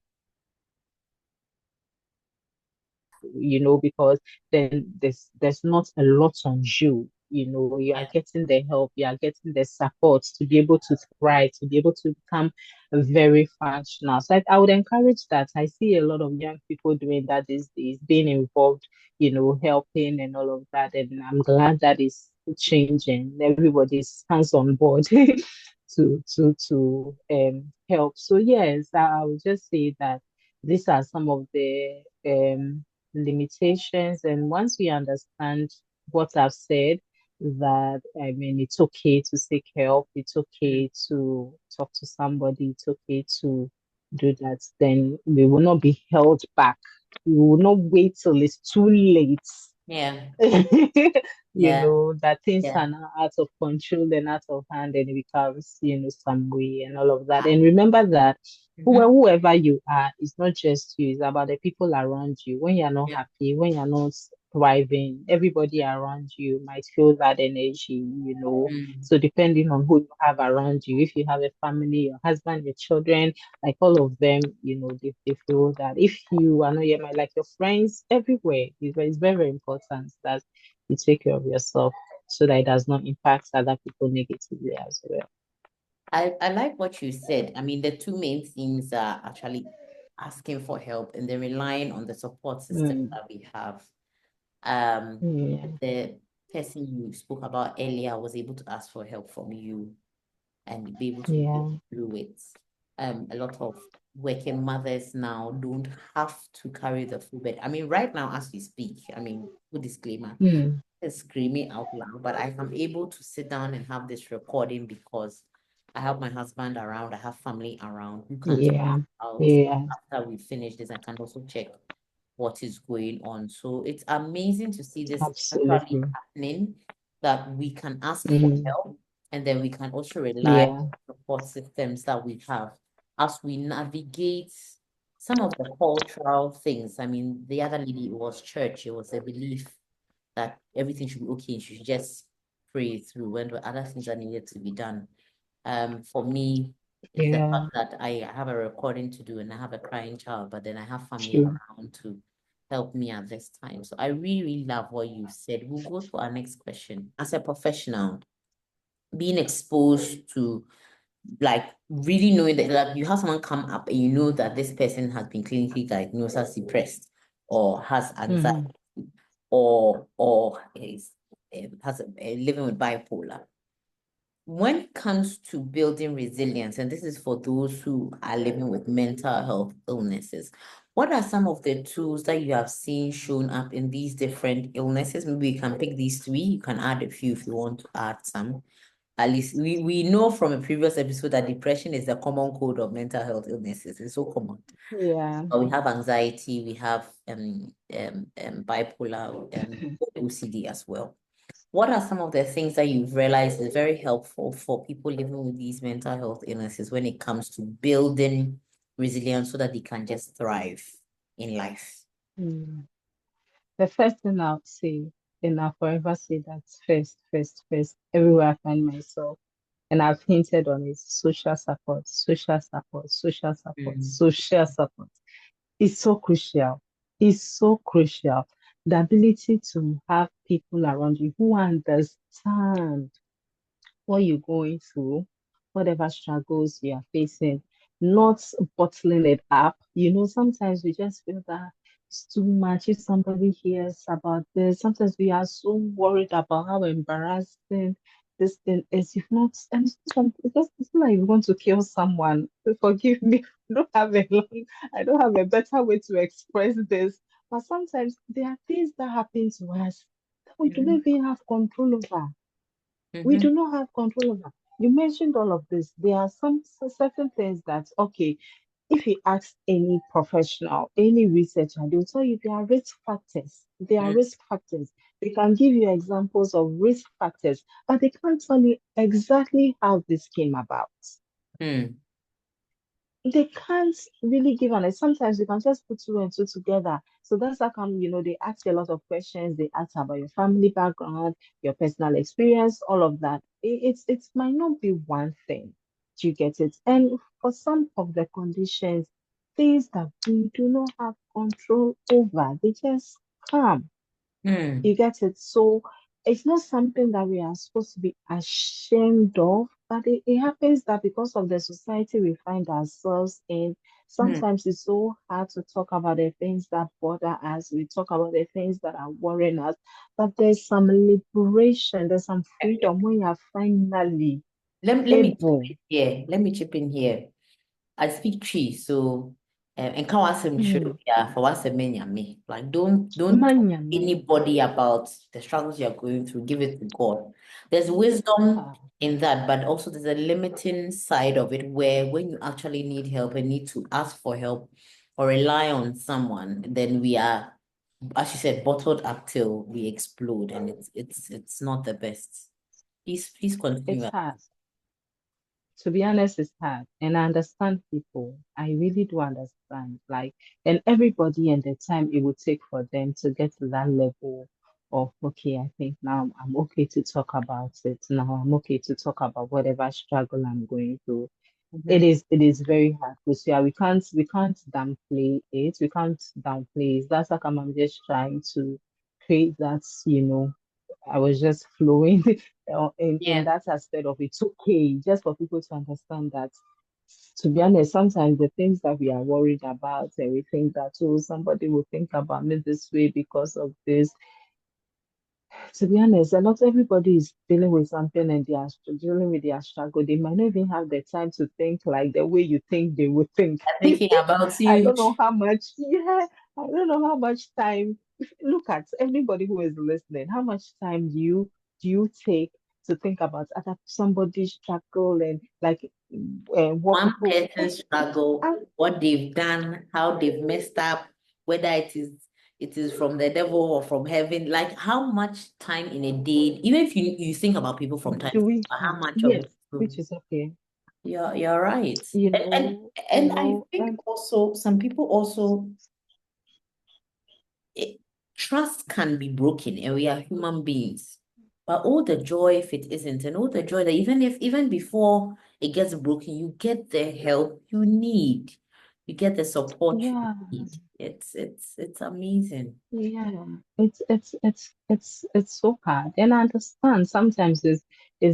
[SPEAKER 2] Because then there's not a lot on you. You are
[SPEAKER 1] Yeah.
[SPEAKER 2] getting the help, you are getting the support to be able to thrive, to be able to become very functional. So I would encourage that. I see a lot of young people doing that these days, being involved, helping and all of that. And I'm glad that is changing. Everybody's hands on board to help. So yes, I would just say that these are some of the limitations. And once we understand what I've said, that I mean, it's okay to seek help, it's okay to talk to somebody, it's okay to do that, then we will not be held back. We will not wait till it's too late.
[SPEAKER 1] Yeah. Yeah.
[SPEAKER 2] That things
[SPEAKER 1] Yeah.
[SPEAKER 2] are now out of control and out of hand, and it becomes, some way and all of that. And remember that
[SPEAKER 1] Mm-hmm.
[SPEAKER 2] whoever you are, it's not just you, it's about the people around you. When you're not
[SPEAKER 1] Yeah.
[SPEAKER 2] happy, when you're not thriving. Everybody around you might feel that energy.
[SPEAKER 1] Mm.
[SPEAKER 2] So depending on who you have around you, if you have a family, your husband, your children, like all of them, they feel that. If you are not yet like your friends everywhere, it's very, very important that you take care of yourself so that it does not impact other people negatively as well.
[SPEAKER 1] I like what you said. I mean, the two main themes are actually asking for help and then relying on the support system
[SPEAKER 2] Mm,
[SPEAKER 1] that we have. Um,
[SPEAKER 2] yeah.
[SPEAKER 1] the person you spoke about earlier was able to ask for help from you and be able to get
[SPEAKER 2] Yeah.
[SPEAKER 1] through it. A lot of working mothers now don't have to carry the full bed. I mean, right now as we speak, I mean, full disclaimer,
[SPEAKER 2] Mm,
[SPEAKER 1] screaming out loud, but I am able to sit down and have this recording because I have my husband around, I have family around who can
[SPEAKER 2] yeah.
[SPEAKER 1] out
[SPEAKER 2] Yeah.
[SPEAKER 1] after we finish this. I can also check what is going on. So it's amazing to see this actually
[SPEAKER 2] Absolutely.
[SPEAKER 1] happening, that we can ask for
[SPEAKER 2] Mm,
[SPEAKER 1] help and then we can also rely on
[SPEAKER 2] yeah.
[SPEAKER 1] support systems that we have as we navigate some of the cultural things. I mean, the other lady, it was church, it was a belief that everything should be okay. You should just pray through when the other things are needed to be done. For me, it's the
[SPEAKER 2] Yeah.
[SPEAKER 1] fact that I have a recording to do and I have a crying child, but then I have family
[SPEAKER 2] True.
[SPEAKER 1] around to help me at this time. So I really, really love what you said. We'll go to our next question. As a professional, being exposed to like really knowing that like you have someone come up and you know that this person has been clinically diagnosed as depressed or has anxiety
[SPEAKER 2] Mm,
[SPEAKER 1] or is has living with bipolar. When it comes to building resilience, and this is for those who are living with mental health illnesses, what are some of the tools that you have seen shown up in these different illnesses? Maybe you can pick these three. You can add a few if you want to add some. At least we know from a previous episode that depression is the common code of mental health illnesses. It's so common.
[SPEAKER 2] yeah.
[SPEAKER 1] But we have anxiety, we have bipolar, OCD as well. What are some of the things that you've realized is very helpful for people living with these mental health illnesses when it comes to building resilience so that they can just thrive in life?
[SPEAKER 2] Mm. The first thing I'll say, and I'll forever say that first, first, first, everywhere I find myself, and I've hinted on it, social support, social support, social support,
[SPEAKER 1] Mm,
[SPEAKER 2] social support. It's so crucial. It's so crucial. The ability to have people around you who understand what you're going through, whatever struggles you are facing, not bottling it up. Sometimes we just feel that it's too much. If somebody hears about this, sometimes we are so worried about how embarrassing this thing is. If not, and it's not like you want to kill someone. Forgive me, I don't have a better way to express this. But sometimes there are things that happen to us that we
[SPEAKER 1] mhm,
[SPEAKER 2] don't even have control over. We
[SPEAKER 1] mhm,
[SPEAKER 2] do not have control over. You mentioned all of this. There are some certain things that, okay, if you ask any professional, any researcher, they'll tell you there are risk factors. There are
[SPEAKER 1] mm,
[SPEAKER 2] risk factors. They can give you examples of risk factors, but they can't tell you exactly how this came about.
[SPEAKER 1] mm,
[SPEAKER 2] They can't really give an sometimes you can just put two and two together. So that's how come, they ask you a lot of questions. They ask about your family background, your personal experience, all of that. It might not be one thing. Do you get it? And for some of the conditions, things that we do not have control over, they just come.
[SPEAKER 1] mm,
[SPEAKER 2] You get it? So it's not something that we are supposed to be ashamed of, but it happens that because of the society we find ourselves in,
[SPEAKER 1] mm.
[SPEAKER 2] sometimes it's so hard to talk about the things that bother us. We talk about the things that are worrying us, but there's some liberation, there's some freedom when you are finally
[SPEAKER 1] Let me chip
[SPEAKER 2] able.
[SPEAKER 1] in here. Let me chip in here. I speak tree, so and can want some show
[SPEAKER 2] Mm.
[SPEAKER 1] yeah for once a me. Like don't talk to
[SPEAKER 2] Manyame.
[SPEAKER 1] anybody about the struggles you're going through. Give it to God. There's wisdom
[SPEAKER 2] Ah,
[SPEAKER 1] in that, but also there's a limiting side of it where when you actually need help and need to ask for help or rely on someone, then we are, as you said, bottled up till we explode, and it's not the best. Please
[SPEAKER 2] it's
[SPEAKER 1] continue.
[SPEAKER 2] hard. To be honest, it's hard. And I understand people. I really do understand. Like, and everybody and the time it would take for them to get to that level of, okay, I think now I'm okay to talk about it. Now I'm okay to talk about whatever struggle I'm going through.
[SPEAKER 1] Mhm.
[SPEAKER 2] It is very hard to see. We can't downplay it. We can't downplay it. That's like I'm just trying to create that, I was just flowing in
[SPEAKER 1] Yeah,
[SPEAKER 2] that aspect of it's okay, just for people to understand that, to be honest, sometimes the things that we are worried about and we think that, oh, somebody will think about me this way because of this. To be honest, not everybody is dealing with something and they are dealing with their struggle. They might not even have the time to think like the way you think they would think.
[SPEAKER 1] I'm thinking about
[SPEAKER 2] I
[SPEAKER 1] you.
[SPEAKER 2] don't know how much, yeah, I don't know how much time. Look at everybody who is listening. How much time do you take to think about other somebody's struggle and like what
[SPEAKER 1] One
[SPEAKER 2] people
[SPEAKER 1] person's struggle,
[SPEAKER 2] and
[SPEAKER 1] what they've done, how they've messed up, whether it is from the devil or from heaven. Like how much time in a day, even if you think about people from time to
[SPEAKER 2] do
[SPEAKER 1] time,
[SPEAKER 2] we
[SPEAKER 1] how
[SPEAKER 2] have?
[SPEAKER 1] much of it
[SPEAKER 2] Yes, which
[SPEAKER 1] is
[SPEAKER 2] is okay.
[SPEAKER 1] you're right.
[SPEAKER 2] You
[SPEAKER 1] And, and
[SPEAKER 2] know,
[SPEAKER 1] and I think
[SPEAKER 2] and
[SPEAKER 1] also some people also it, trust can be broken and we are human beings. But all the joy if it isn't, and all the joy that even before it gets broken, you get the help you need. You get the support you
[SPEAKER 2] yeah.
[SPEAKER 1] need. It's amazing.
[SPEAKER 2] Yeah, it's so hard. And I understand sometimes is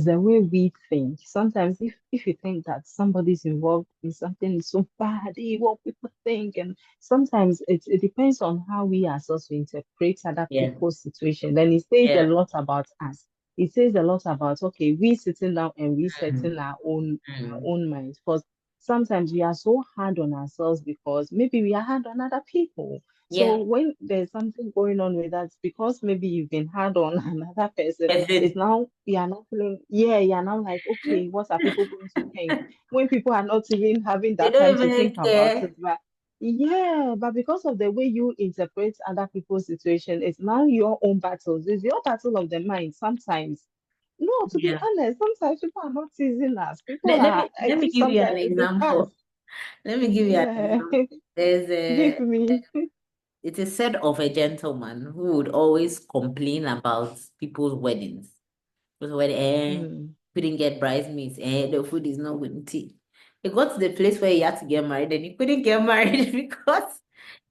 [SPEAKER 2] the way we think. Sometimes if you think that somebody's involved in something is so bad, what people think, and sometimes it depends on how we ourselves interpret other
[SPEAKER 1] Yeah.
[SPEAKER 2] people's situation. Then it says a
[SPEAKER 1] Yeah.
[SPEAKER 2] lot about us. It says a lot about, okay, we sitting down and
[SPEAKER 1] Mm,
[SPEAKER 2] resetting our
[SPEAKER 1] mm.
[SPEAKER 2] own minds. Because sometimes we are so hard on ourselves because maybe we are hard on other people. So
[SPEAKER 1] Yeah.
[SPEAKER 2] when there's something going on with that, because maybe you've been hard on another person,
[SPEAKER 1] Is
[SPEAKER 2] it's
[SPEAKER 1] it?
[SPEAKER 2] now you are not feeling, yeah, you're now like, okay, what are people going to think? When people are not even having
[SPEAKER 1] They
[SPEAKER 2] that time
[SPEAKER 1] don't
[SPEAKER 2] to
[SPEAKER 1] even
[SPEAKER 2] think about
[SPEAKER 1] care.
[SPEAKER 2] it. But yeah, but because of the way you interpret other people's situation, it's now your own battles. It's your battle of the mind sometimes. No, to be
[SPEAKER 1] Yeah.
[SPEAKER 2] honest, sometimes people are not teasing us. People
[SPEAKER 1] Let, let
[SPEAKER 2] are,
[SPEAKER 1] me
[SPEAKER 2] I
[SPEAKER 1] let me
[SPEAKER 2] think
[SPEAKER 1] give you an
[SPEAKER 2] sometimes it's us.
[SPEAKER 1] example. Let me give you an
[SPEAKER 2] Yeah,
[SPEAKER 1] example. There's
[SPEAKER 2] give
[SPEAKER 1] a
[SPEAKER 2] me.
[SPEAKER 1] It is said of a gentleman who would always complain about people's weddings. Because when
[SPEAKER 2] Hmm.
[SPEAKER 1] couldn't get bridesmaids, the food is not good. Tea. He got to the place where he had to get married and he couldn't get married because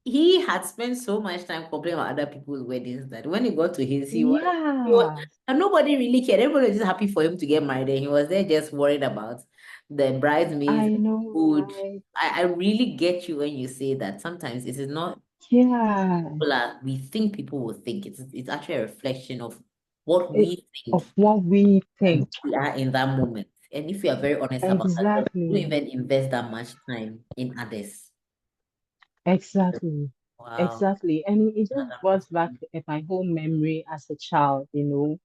[SPEAKER 1] he had spent so much time complaining about other people's weddings that when he got to his,
[SPEAKER 2] Yeah,
[SPEAKER 1] and nobody really cared. Everybody was just happy for him to get married, and he was there just worried about the bridesmaids,
[SPEAKER 2] I know,
[SPEAKER 1] food.
[SPEAKER 2] right?
[SPEAKER 1] I really get you when you say that sometimes it is not
[SPEAKER 2] Yeah,
[SPEAKER 1] we think people will think. It's actually a reflection of what
[SPEAKER 2] it,
[SPEAKER 1] we think
[SPEAKER 2] of what we
[SPEAKER 1] and
[SPEAKER 2] think.
[SPEAKER 1] we are in that moment. And if we are very honest about that, we don't
[SPEAKER 2] Exactly,
[SPEAKER 1] even invest that much time in others.
[SPEAKER 2] exactly,
[SPEAKER 1] Wow.
[SPEAKER 2] exactly. And it just
[SPEAKER 1] Another
[SPEAKER 2] brought back
[SPEAKER 1] person.
[SPEAKER 2] my whole memory as a child, when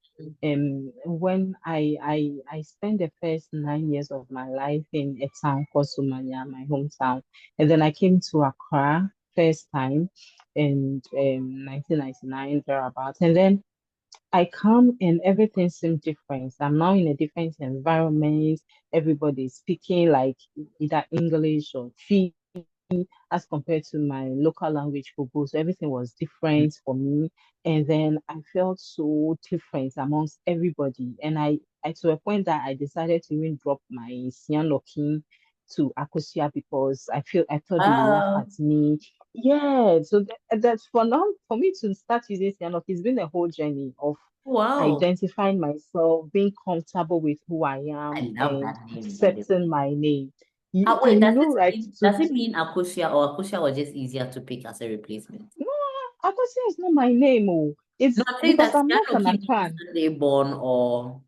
[SPEAKER 2] I spent the first 9 years of my life in a town called Sumania, my hometown, and then I came to Accra first time in 1999 thereabouts, and then I come and everything seems different. I'm now in a different environment. Everybody's speaking like either English or Twi as compared to my local language, Kobo. So everything was different for me. And then I felt so different amongst everybody. And I to a point that I decided to even drop my Sianokin to Akosia because I thought they will laugh at
[SPEAKER 1] Wow.
[SPEAKER 2] me. Yeah, so that's for now, for me to start using Sianokin, it's been a whole journey of
[SPEAKER 1] Wow.
[SPEAKER 2] identifying myself, being comfortable with who I
[SPEAKER 1] I
[SPEAKER 2] am,
[SPEAKER 1] love
[SPEAKER 2] and
[SPEAKER 1] that name, by the way.
[SPEAKER 2] accepting my name.
[SPEAKER 1] Wait,
[SPEAKER 2] And right,
[SPEAKER 1] does it mean Akosia or Akosia was just easier to pick as a replacement?
[SPEAKER 2] no, Akosia is not my name. Oh,
[SPEAKER 1] No,
[SPEAKER 2] it's
[SPEAKER 1] I'm saying
[SPEAKER 2] because
[SPEAKER 1] that
[SPEAKER 2] I'm not an
[SPEAKER 1] Sianoki means
[SPEAKER 2] Akran.
[SPEAKER 1] Sunday born or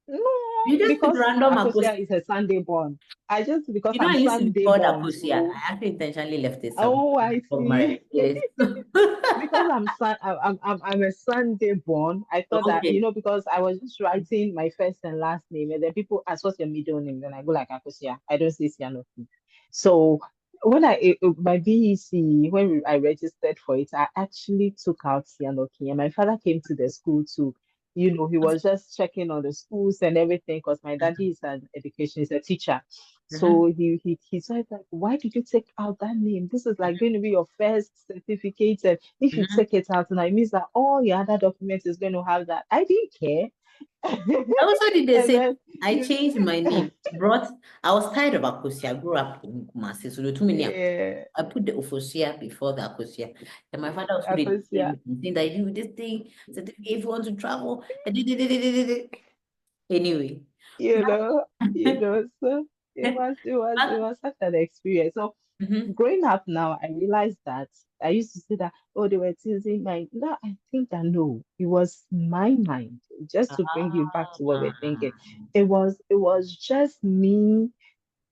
[SPEAKER 2] No,
[SPEAKER 1] you just put
[SPEAKER 2] because
[SPEAKER 1] random
[SPEAKER 2] Akosia
[SPEAKER 1] Akosia.
[SPEAKER 2] is a Sunday born. I just because
[SPEAKER 1] You know,
[SPEAKER 2] I'm
[SPEAKER 1] I used to be
[SPEAKER 2] Sunday
[SPEAKER 1] called
[SPEAKER 2] born,
[SPEAKER 1] Akosia.
[SPEAKER 2] so
[SPEAKER 1] I actually intentionally left it somewhere
[SPEAKER 2] oh, I
[SPEAKER 1] of
[SPEAKER 2] see.
[SPEAKER 1] my yes.
[SPEAKER 2] Because I'm a Sunday born. I thought that
[SPEAKER 1] Okay.
[SPEAKER 2] because I was just writing my first and last name, and then people ask what's your middle name, then I go like Akosia. I don't say Sianofi. So when my BEC I registered for it, I actually took out Sianoki, and my father came to the school too. he was just checking on the schools and everything because my daddy is an education, is a teacher.
[SPEAKER 1] Uh-huh.
[SPEAKER 2] So he said like, why did you take out that name? This is like going to be your first certificate, and if you
[SPEAKER 1] Mhm.
[SPEAKER 2] take it out now, it means that all your other documents is going to have that. I didn't care.
[SPEAKER 1] I also did the
[SPEAKER 2] And
[SPEAKER 1] same.
[SPEAKER 2] then
[SPEAKER 1] I changed my name. I was tired of Akosia. I grew up in Kumasi, so the too many.
[SPEAKER 2] yeah,
[SPEAKER 1] I put the Ofosia before the Akosia. And my father also did
[SPEAKER 2] because yeah,
[SPEAKER 1] everything, saying that you do this thing, certificate if you want to travel. Anyway.
[SPEAKER 2] you know, so it was such an experience. So
[SPEAKER 1] Mhm.
[SPEAKER 2] growing up now, I realized that I used to say that, oh, they were teasing my. Now I think that no, it was my mind. Just to bring you back to what we're thinking,
[SPEAKER 1] Ah.
[SPEAKER 2] it was just me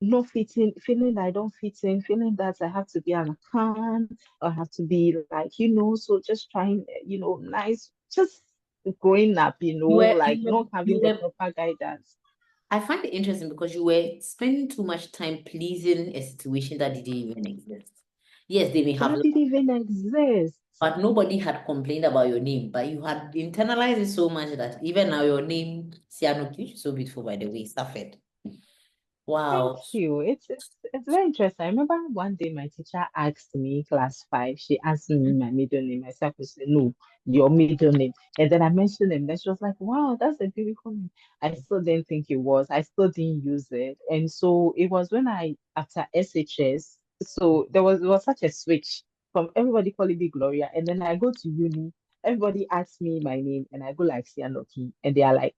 [SPEAKER 2] not fitting, feeling that I don't fit in, feeling that I have to be an account or have to be like, so just trying, nice, just growing up,
[SPEAKER 1] You were,
[SPEAKER 2] like
[SPEAKER 1] you were,
[SPEAKER 2] not having
[SPEAKER 1] you
[SPEAKER 2] the
[SPEAKER 1] were,
[SPEAKER 2] proper guidance.
[SPEAKER 1] I find it interesting because you were spending too much time pleasing a situation that didn't even exist. Yes, they may have,
[SPEAKER 2] That didn't even exist.
[SPEAKER 1] but nobody had complained about your name. But you had internalized it so much that even now your name, Siano, which is so beautiful, by the way, Stafford.
[SPEAKER 2] Thank
[SPEAKER 1] Wow.
[SPEAKER 2] you. It's very interesting. I remember one day my teacher asked me, class five, she asked me my middle name. I said, no, your middle name. And then I mentioned it. Then she was like, wow, that's a beautiful name. I still didn't think it was. I still didn't use it. And so it was when after SHS, so it was such a switch from everybody calling me Gloria. And then I go to uni, everybody asks me my name, and I go like Sianoki. And they are like,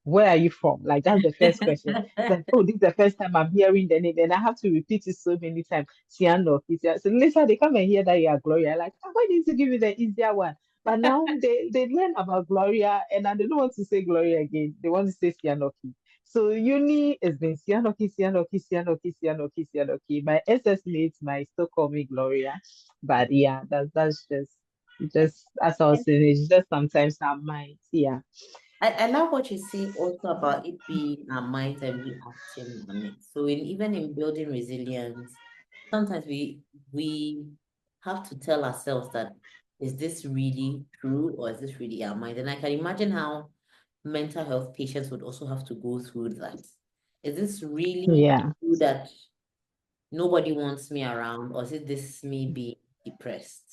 [SPEAKER 2] where are you from? Like that's the first question. Like, oh, this is the first time I'm hearing the name, and I have to repeat it so many times. Siano, Kisia. So later they come and hear that you are Gloria. Like, why didn't you give me the easier one? But now they learn about Gloria, and now they don't want to say Gloria again. They want to say Sianoki. So uni has been Sianoki, Sianoki, Sianoki, Sianoki, Sianoki. My SS mates might still call me Gloria, but yeah, that's just as I was saying, it's just sometimes our minds, yeah.
[SPEAKER 1] I love what you say also about it being our minds and we acting on it. So even in building resilience, sometimes we have to tell ourselves that is this really true or is this really our mind? And I can imagine how mental health patients would also have to go through that. Is this really
[SPEAKER 2] Yeah.
[SPEAKER 1] true that nobody wants me around, or is it this me being depressed?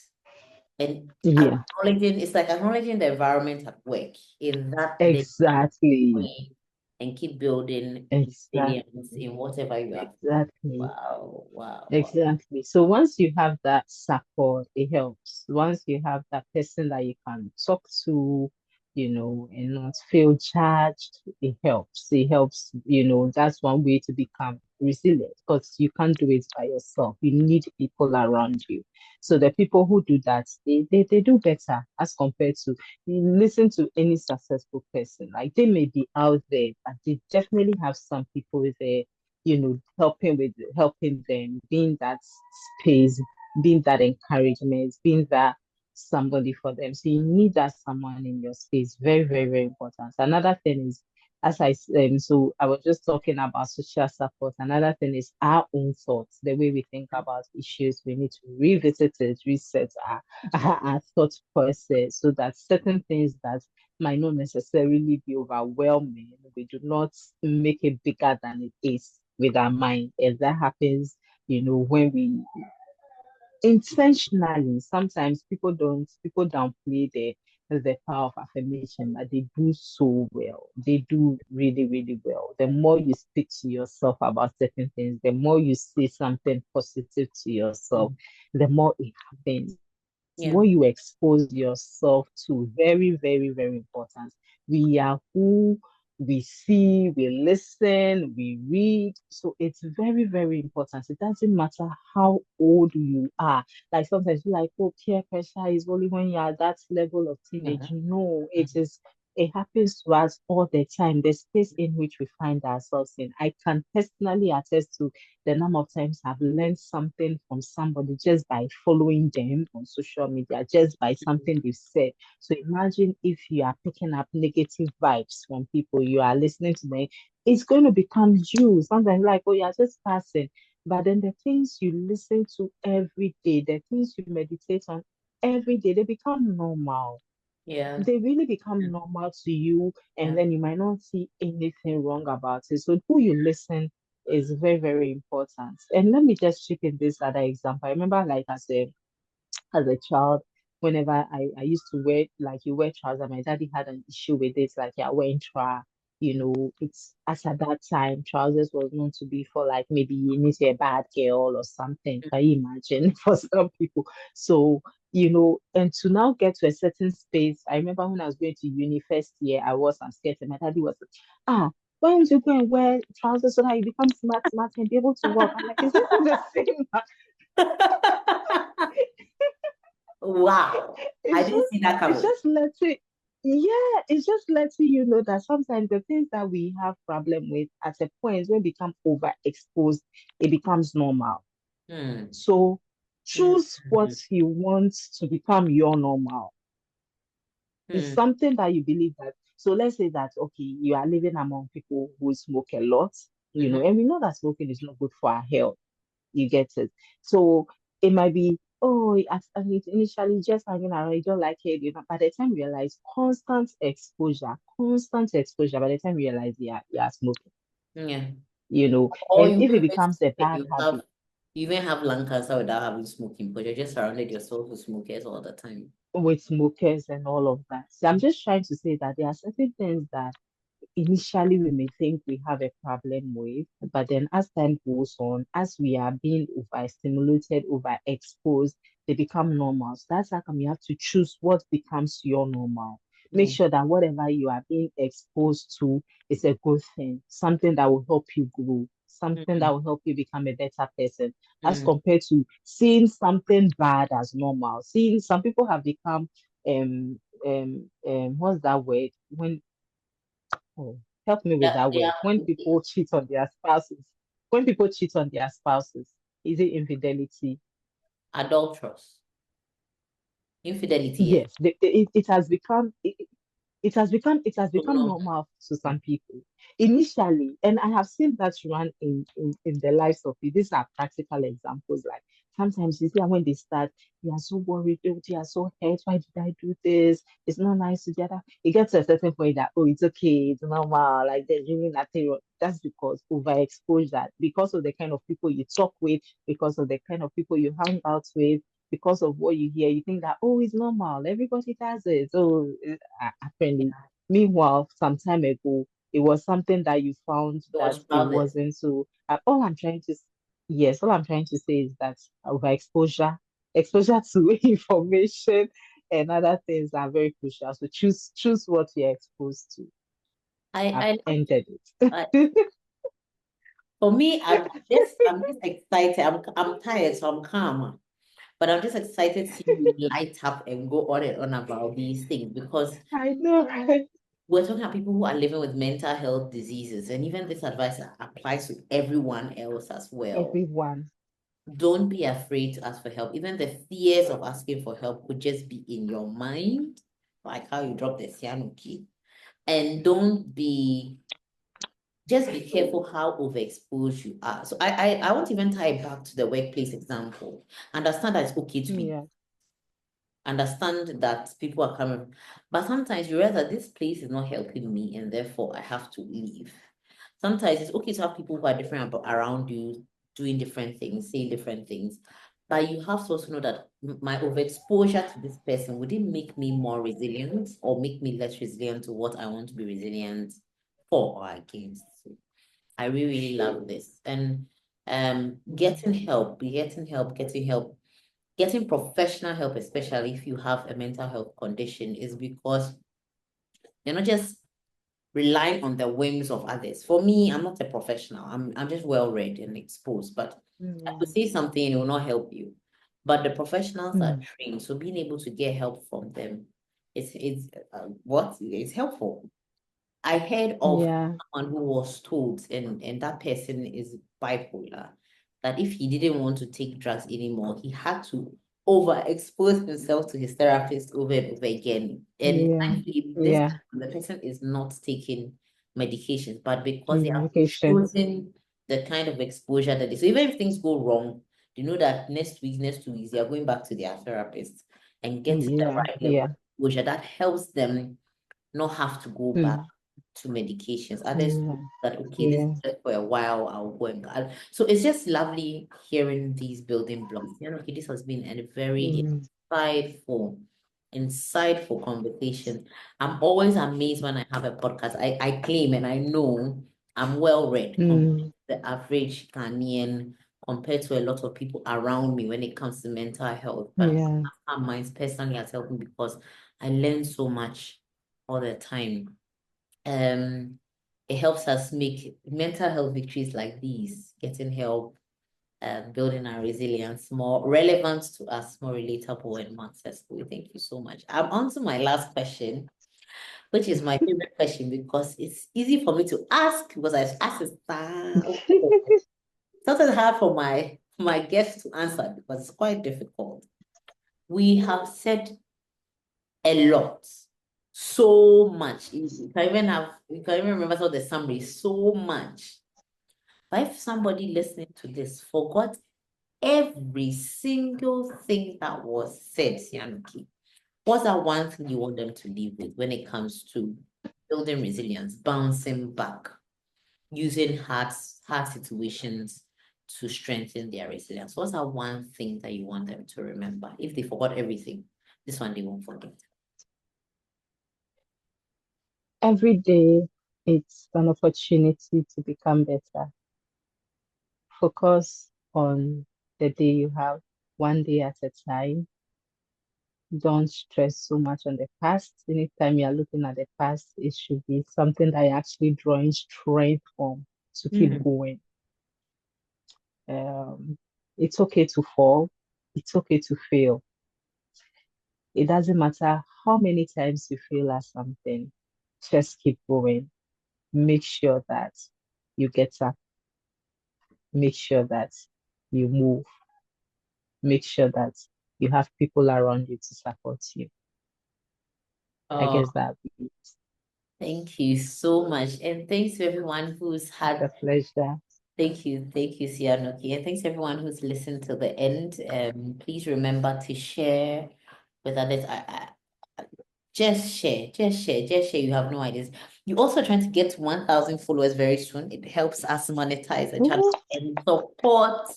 [SPEAKER 1] And
[SPEAKER 2] Yeah,
[SPEAKER 1] acknowledging, it's like acknowledging the environment at work in that then
[SPEAKER 2] exactly.
[SPEAKER 1] and keep building resilience
[SPEAKER 2] Exactly.
[SPEAKER 1] in whatever you are.
[SPEAKER 2] Exactly.
[SPEAKER 1] Wow, wow, wow.
[SPEAKER 2] Exactly. So once you have that support, it helps. Once you have that person that you can talk to, and not feel judged, it helps. It helps, that's one way to become resilient because you can't do it by yourself. You need people around you. So the people who do that, they do better as compared to you listen to any successful person. Like they may be out there, but they definitely have some people there helping them, being that space, being that encouragement, being that somebody for them. So you need that someone in your space. Very, very, very important. Another thing is, so I was just talking about social support. Another thing is our own thoughts, the way we think about issues. We need to revisit it, reset our thought process so that certain things that might not necessarily be overwhelming. We do not make it bigger than it is with our mind. And that happens, when we intentionally, sometimes people downplay the power of affirmation, but they do so well. They do really, really well. The more you speak to yourself about certain things, the more you say something positive to yourself, the more it happens.
[SPEAKER 1] Yeah.
[SPEAKER 2] What you expose yourself to, very, very, very important. We are who we see, we listen, we read. So it's very, very important. It doesn't matter how old you are. Like sometimes you're like, oh, peer pressure is only when you're at that level of teenage.
[SPEAKER 1] Mhm.
[SPEAKER 2] No, it happens to us all the time. The space in which we find ourselves in. I can personally attest to the number of times I've learned something from somebody just by following them on social media, just by something they've said. So imagine if you are picking up negative vibes from people, you are listening to them, it's going to become you. Sometimes like, oh, you're just passing. But then the things you listen to every day, the things you meditate on every day, they become normal.
[SPEAKER 1] Yeah.
[SPEAKER 2] they really become normal to you, and
[SPEAKER 1] Yeah.
[SPEAKER 2] then you might not see anything wrong about it. So who you listen is very, very important. And let me just chip in this other example. I remember like as a child, whenever I used to wear, like, you wear trousers, my daddy had an issue with it, like, you're wearing it's as at that time, trousers was known to be for, like, maybe you need to be a bad girl or something. Can you imagine for some people? So, and to now get to a certain space, I remember when I was going to uni first year, I was I'm scared, and my daddy was like, why don't you go and wear trousers so that you become smart, smart and be able to walk? I'm like, is this the same?
[SPEAKER 1] Wow. I
[SPEAKER 2] It's
[SPEAKER 1] didn't
[SPEAKER 2] just
[SPEAKER 1] see that
[SPEAKER 2] it's
[SPEAKER 1] coming.
[SPEAKER 2] just letting yeah, it's just letting you know that sometimes the things that we have problem with at a point when become overexposed, it becomes normal.
[SPEAKER 1] Hmm.
[SPEAKER 2] So
[SPEAKER 1] Hmm.
[SPEAKER 2] choose what you want to become your normal. It's
[SPEAKER 1] Hmm.
[SPEAKER 2] something that you believe that. So let's say that okay, you are living among people who smoke a lot,
[SPEAKER 1] Hmm.
[SPEAKER 2] and we know that smoking is not good for our health. You get it. So it might be, oh, initially just hanging around, you don't like it. By the time you realize constant exposure, by the time you realize, yeah, yeah, smoking,
[SPEAKER 1] Yeah. Or
[SPEAKER 2] and
[SPEAKER 1] you
[SPEAKER 2] if it
[SPEAKER 1] even
[SPEAKER 2] becomes a
[SPEAKER 1] think
[SPEAKER 2] bad habit
[SPEAKER 1] you even have lung cancer without having smoking, but you're just surrounded yourself with smokers all the time.
[SPEAKER 2] with smokers and all of that. So I'm just trying to say that there are certain things that initially we may think we have a problem with, but then as time goes on, as we are being overstimulated, overexposed, they become normal. So that's how come you have to choose what becomes your normal. Make
[SPEAKER 1] Mm.
[SPEAKER 2] sure that whatever you are being exposed to is a good thing, something that will help you grow, something that
[SPEAKER 1] Mm.
[SPEAKER 2] will help you become a better person, as
[SPEAKER 1] Mm.
[SPEAKER 2] compared to seeing something bad as normal. Seeing some people have become what's that word? Oh, help me with
[SPEAKER 1] Yeah,
[SPEAKER 2] that
[SPEAKER 1] yeah.
[SPEAKER 2] word. When people cheat on their spouses, is it infidelity?
[SPEAKER 1] Adulterous. Infidelity, yes.
[SPEAKER 2] Yes, it has become it has become
[SPEAKER 1] No.
[SPEAKER 2] normal to some people initially, and I have seen that run in the lives of people. These are practical examples. Like sometimes you see them when they start, they are so worried, oh, they are so hurt. Why did I do this? It's not nice together. It gets to a certain point that, oh, it's okay, it's normal. Like there's really nothing wrong. That's because overexposure, because of the kind of people you talk with, because of the kind of people you hang out with, because of what you hear, you think that, oh, it's normal. Everybody does it. So apparently, meanwhile, some time ago, it was something that you found
[SPEAKER 1] It
[SPEAKER 2] that
[SPEAKER 1] was
[SPEAKER 2] it
[SPEAKER 1] private.
[SPEAKER 2] wasn't. So yes, all I'm trying to say is that exposure to information and other things are very crucial. So choose what you're exposed to. I've
[SPEAKER 1] I love
[SPEAKER 2] ended
[SPEAKER 1] I,
[SPEAKER 2] it.
[SPEAKER 1] for me, I'm just excited. I'm tired, so I'm calm. But I'm just excited to see you light up and go on and on about these things because
[SPEAKER 2] I know, right?
[SPEAKER 1] we're talking about people who are living with mental health diseases, and even this advice applies to everyone else as well.
[SPEAKER 2] Everyone.
[SPEAKER 1] Don't be afraid to ask for help. Even the fears of asking for help could just be in your mind, like how you drop the cyano key. And just be careful how overexposed you are. So I won't even tie it back to the workplace example. Understand that it's okay to be
[SPEAKER 2] Yeah.
[SPEAKER 1] understand that people are coming, but sometimes you realize that this place is not helping me and therefore I have to leave. Sometimes it's okay to have people who are different around you, doing different things, saying different things, but you have to also know that my overexposure to this person, would it make me more resilient or make me less resilient to what I want to be resilient for or against? So I really, really love this. And
[SPEAKER 2] Mm.
[SPEAKER 1] getting professional help, especially if you have a mental health condition, is because you're not just relying on the whims of others. For me, I'm not a professional. I'm just well read and exposed, but I could
[SPEAKER 2] Mm.
[SPEAKER 1] say something and it will not help you. But the professionals are
[SPEAKER 2] Mm.
[SPEAKER 1] trained, so being able to get help from them is what is helpful. I heard of
[SPEAKER 2] Yeah.
[SPEAKER 1] someone who was told, and that person is bipolar, that if he didn't want to take drugs anymore, he had to overexpose himself to his therapist over and over again. And
[SPEAKER 2] Yeah.
[SPEAKER 1] thankfully, this
[SPEAKER 2] Yeah.
[SPEAKER 1] time the person is not taking medications, but because they have
[SPEAKER 2] Medication.
[SPEAKER 1] chosen the kind of exposure that is. So even if things go wrong, they know that next week, next 2 weeks, they are going back to their therapist and getting the
[SPEAKER 2] Yeah.
[SPEAKER 1] right level
[SPEAKER 2] Yeah.
[SPEAKER 1] of exposure that helps them not have to go back
[SPEAKER 2] Mm.
[SPEAKER 1] to medications. Others
[SPEAKER 2] Yeah.
[SPEAKER 1] that, okay, this is
[SPEAKER 2] Yeah.
[SPEAKER 1] just for a while, I'll go so it's just lovely hearing these building blocks. Okay, this has been a very
[SPEAKER 2] Mm.
[SPEAKER 1] insightful, insightful conversation. I'm always amazed when I have a podcast. I claim and I know I'm well read compared
[SPEAKER 2] Mm.
[SPEAKER 1] to the average Ghanaian, compared to a lot of people around me when it comes to mental health. But
[SPEAKER 2] Yeah.
[SPEAKER 1] Calm Minds personally has helped me because I learn so much all the time. It helps us make mental health victories like these, getting help, building our resilience more relevant to us, more relatable and more accessible. Thank you so much. I'm on to my last question, which is my favorite question because it's easy for me to ask because I've asked it sometimes hard for my guests to answer because it's quite difficult. We have said a lot, so much. You can even remember some of the summary, so much. But if somebody listening to this forgot every single thing that was said, Sianuki, what's that one thing you want them to leave with when it comes to building resilience, bouncing back, using hard situations to strengthen their resilience? What's that one thing that you want them to remember? If they forgot everything, this one they won't forget.
[SPEAKER 2] Every day, it's an opportunity to become better. Focus on the day you have, one day at a time. Don't stress so much on the past. Anytime you're looking at the past, it should be something that you're actually drawing strength from to keep going. It's okay to fall. It's okay to fail. It doesn't matter how many times you fail at something, just keep going. Make sure that you get up. Make sure that you move. Make sure that you have people around you to support you. I
[SPEAKER 1] Oh,
[SPEAKER 2] guess that would be
[SPEAKER 1] thank you so much. And thanks to everyone who's had,
[SPEAKER 2] a pleasure.
[SPEAKER 1] thank you, Sianoki. And thanks to everyone who's listened to the end. Please remember to share with others. Just share, just share, just share. You have no ideas. You're also trying to get to 1,000 followers very soon. It helps us monetize the channel and support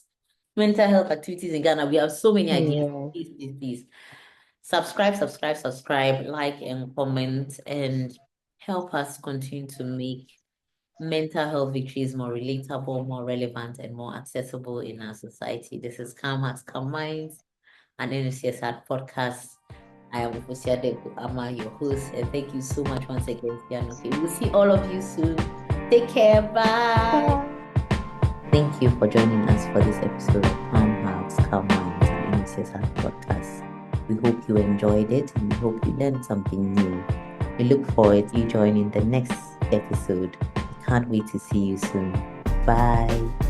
[SPEAKER 1] mental health activities in Ghana. We have so many ideas.
[SPEAKER 2] Yeah.
[SPEAKER 1] Please. Subscribe, like, and comment, and help us continue to make mental health victories more relatable, more relevant, and more accessible in our society. This is Calm Hearts, Calm Minds, an NCSR podcast. I am Ufosiade Ama, your host, and thank you so much once again, Sianoki. We'll see all of you soon. Take care. Bye. Thank you for joining us for this episode of Calm Hearts, Calm Minds, and NCSR podcast. We hope you enjoyed it and we hope you learned something new. We look forward to you joining the next episode. We can't wait to see you soon. Bye.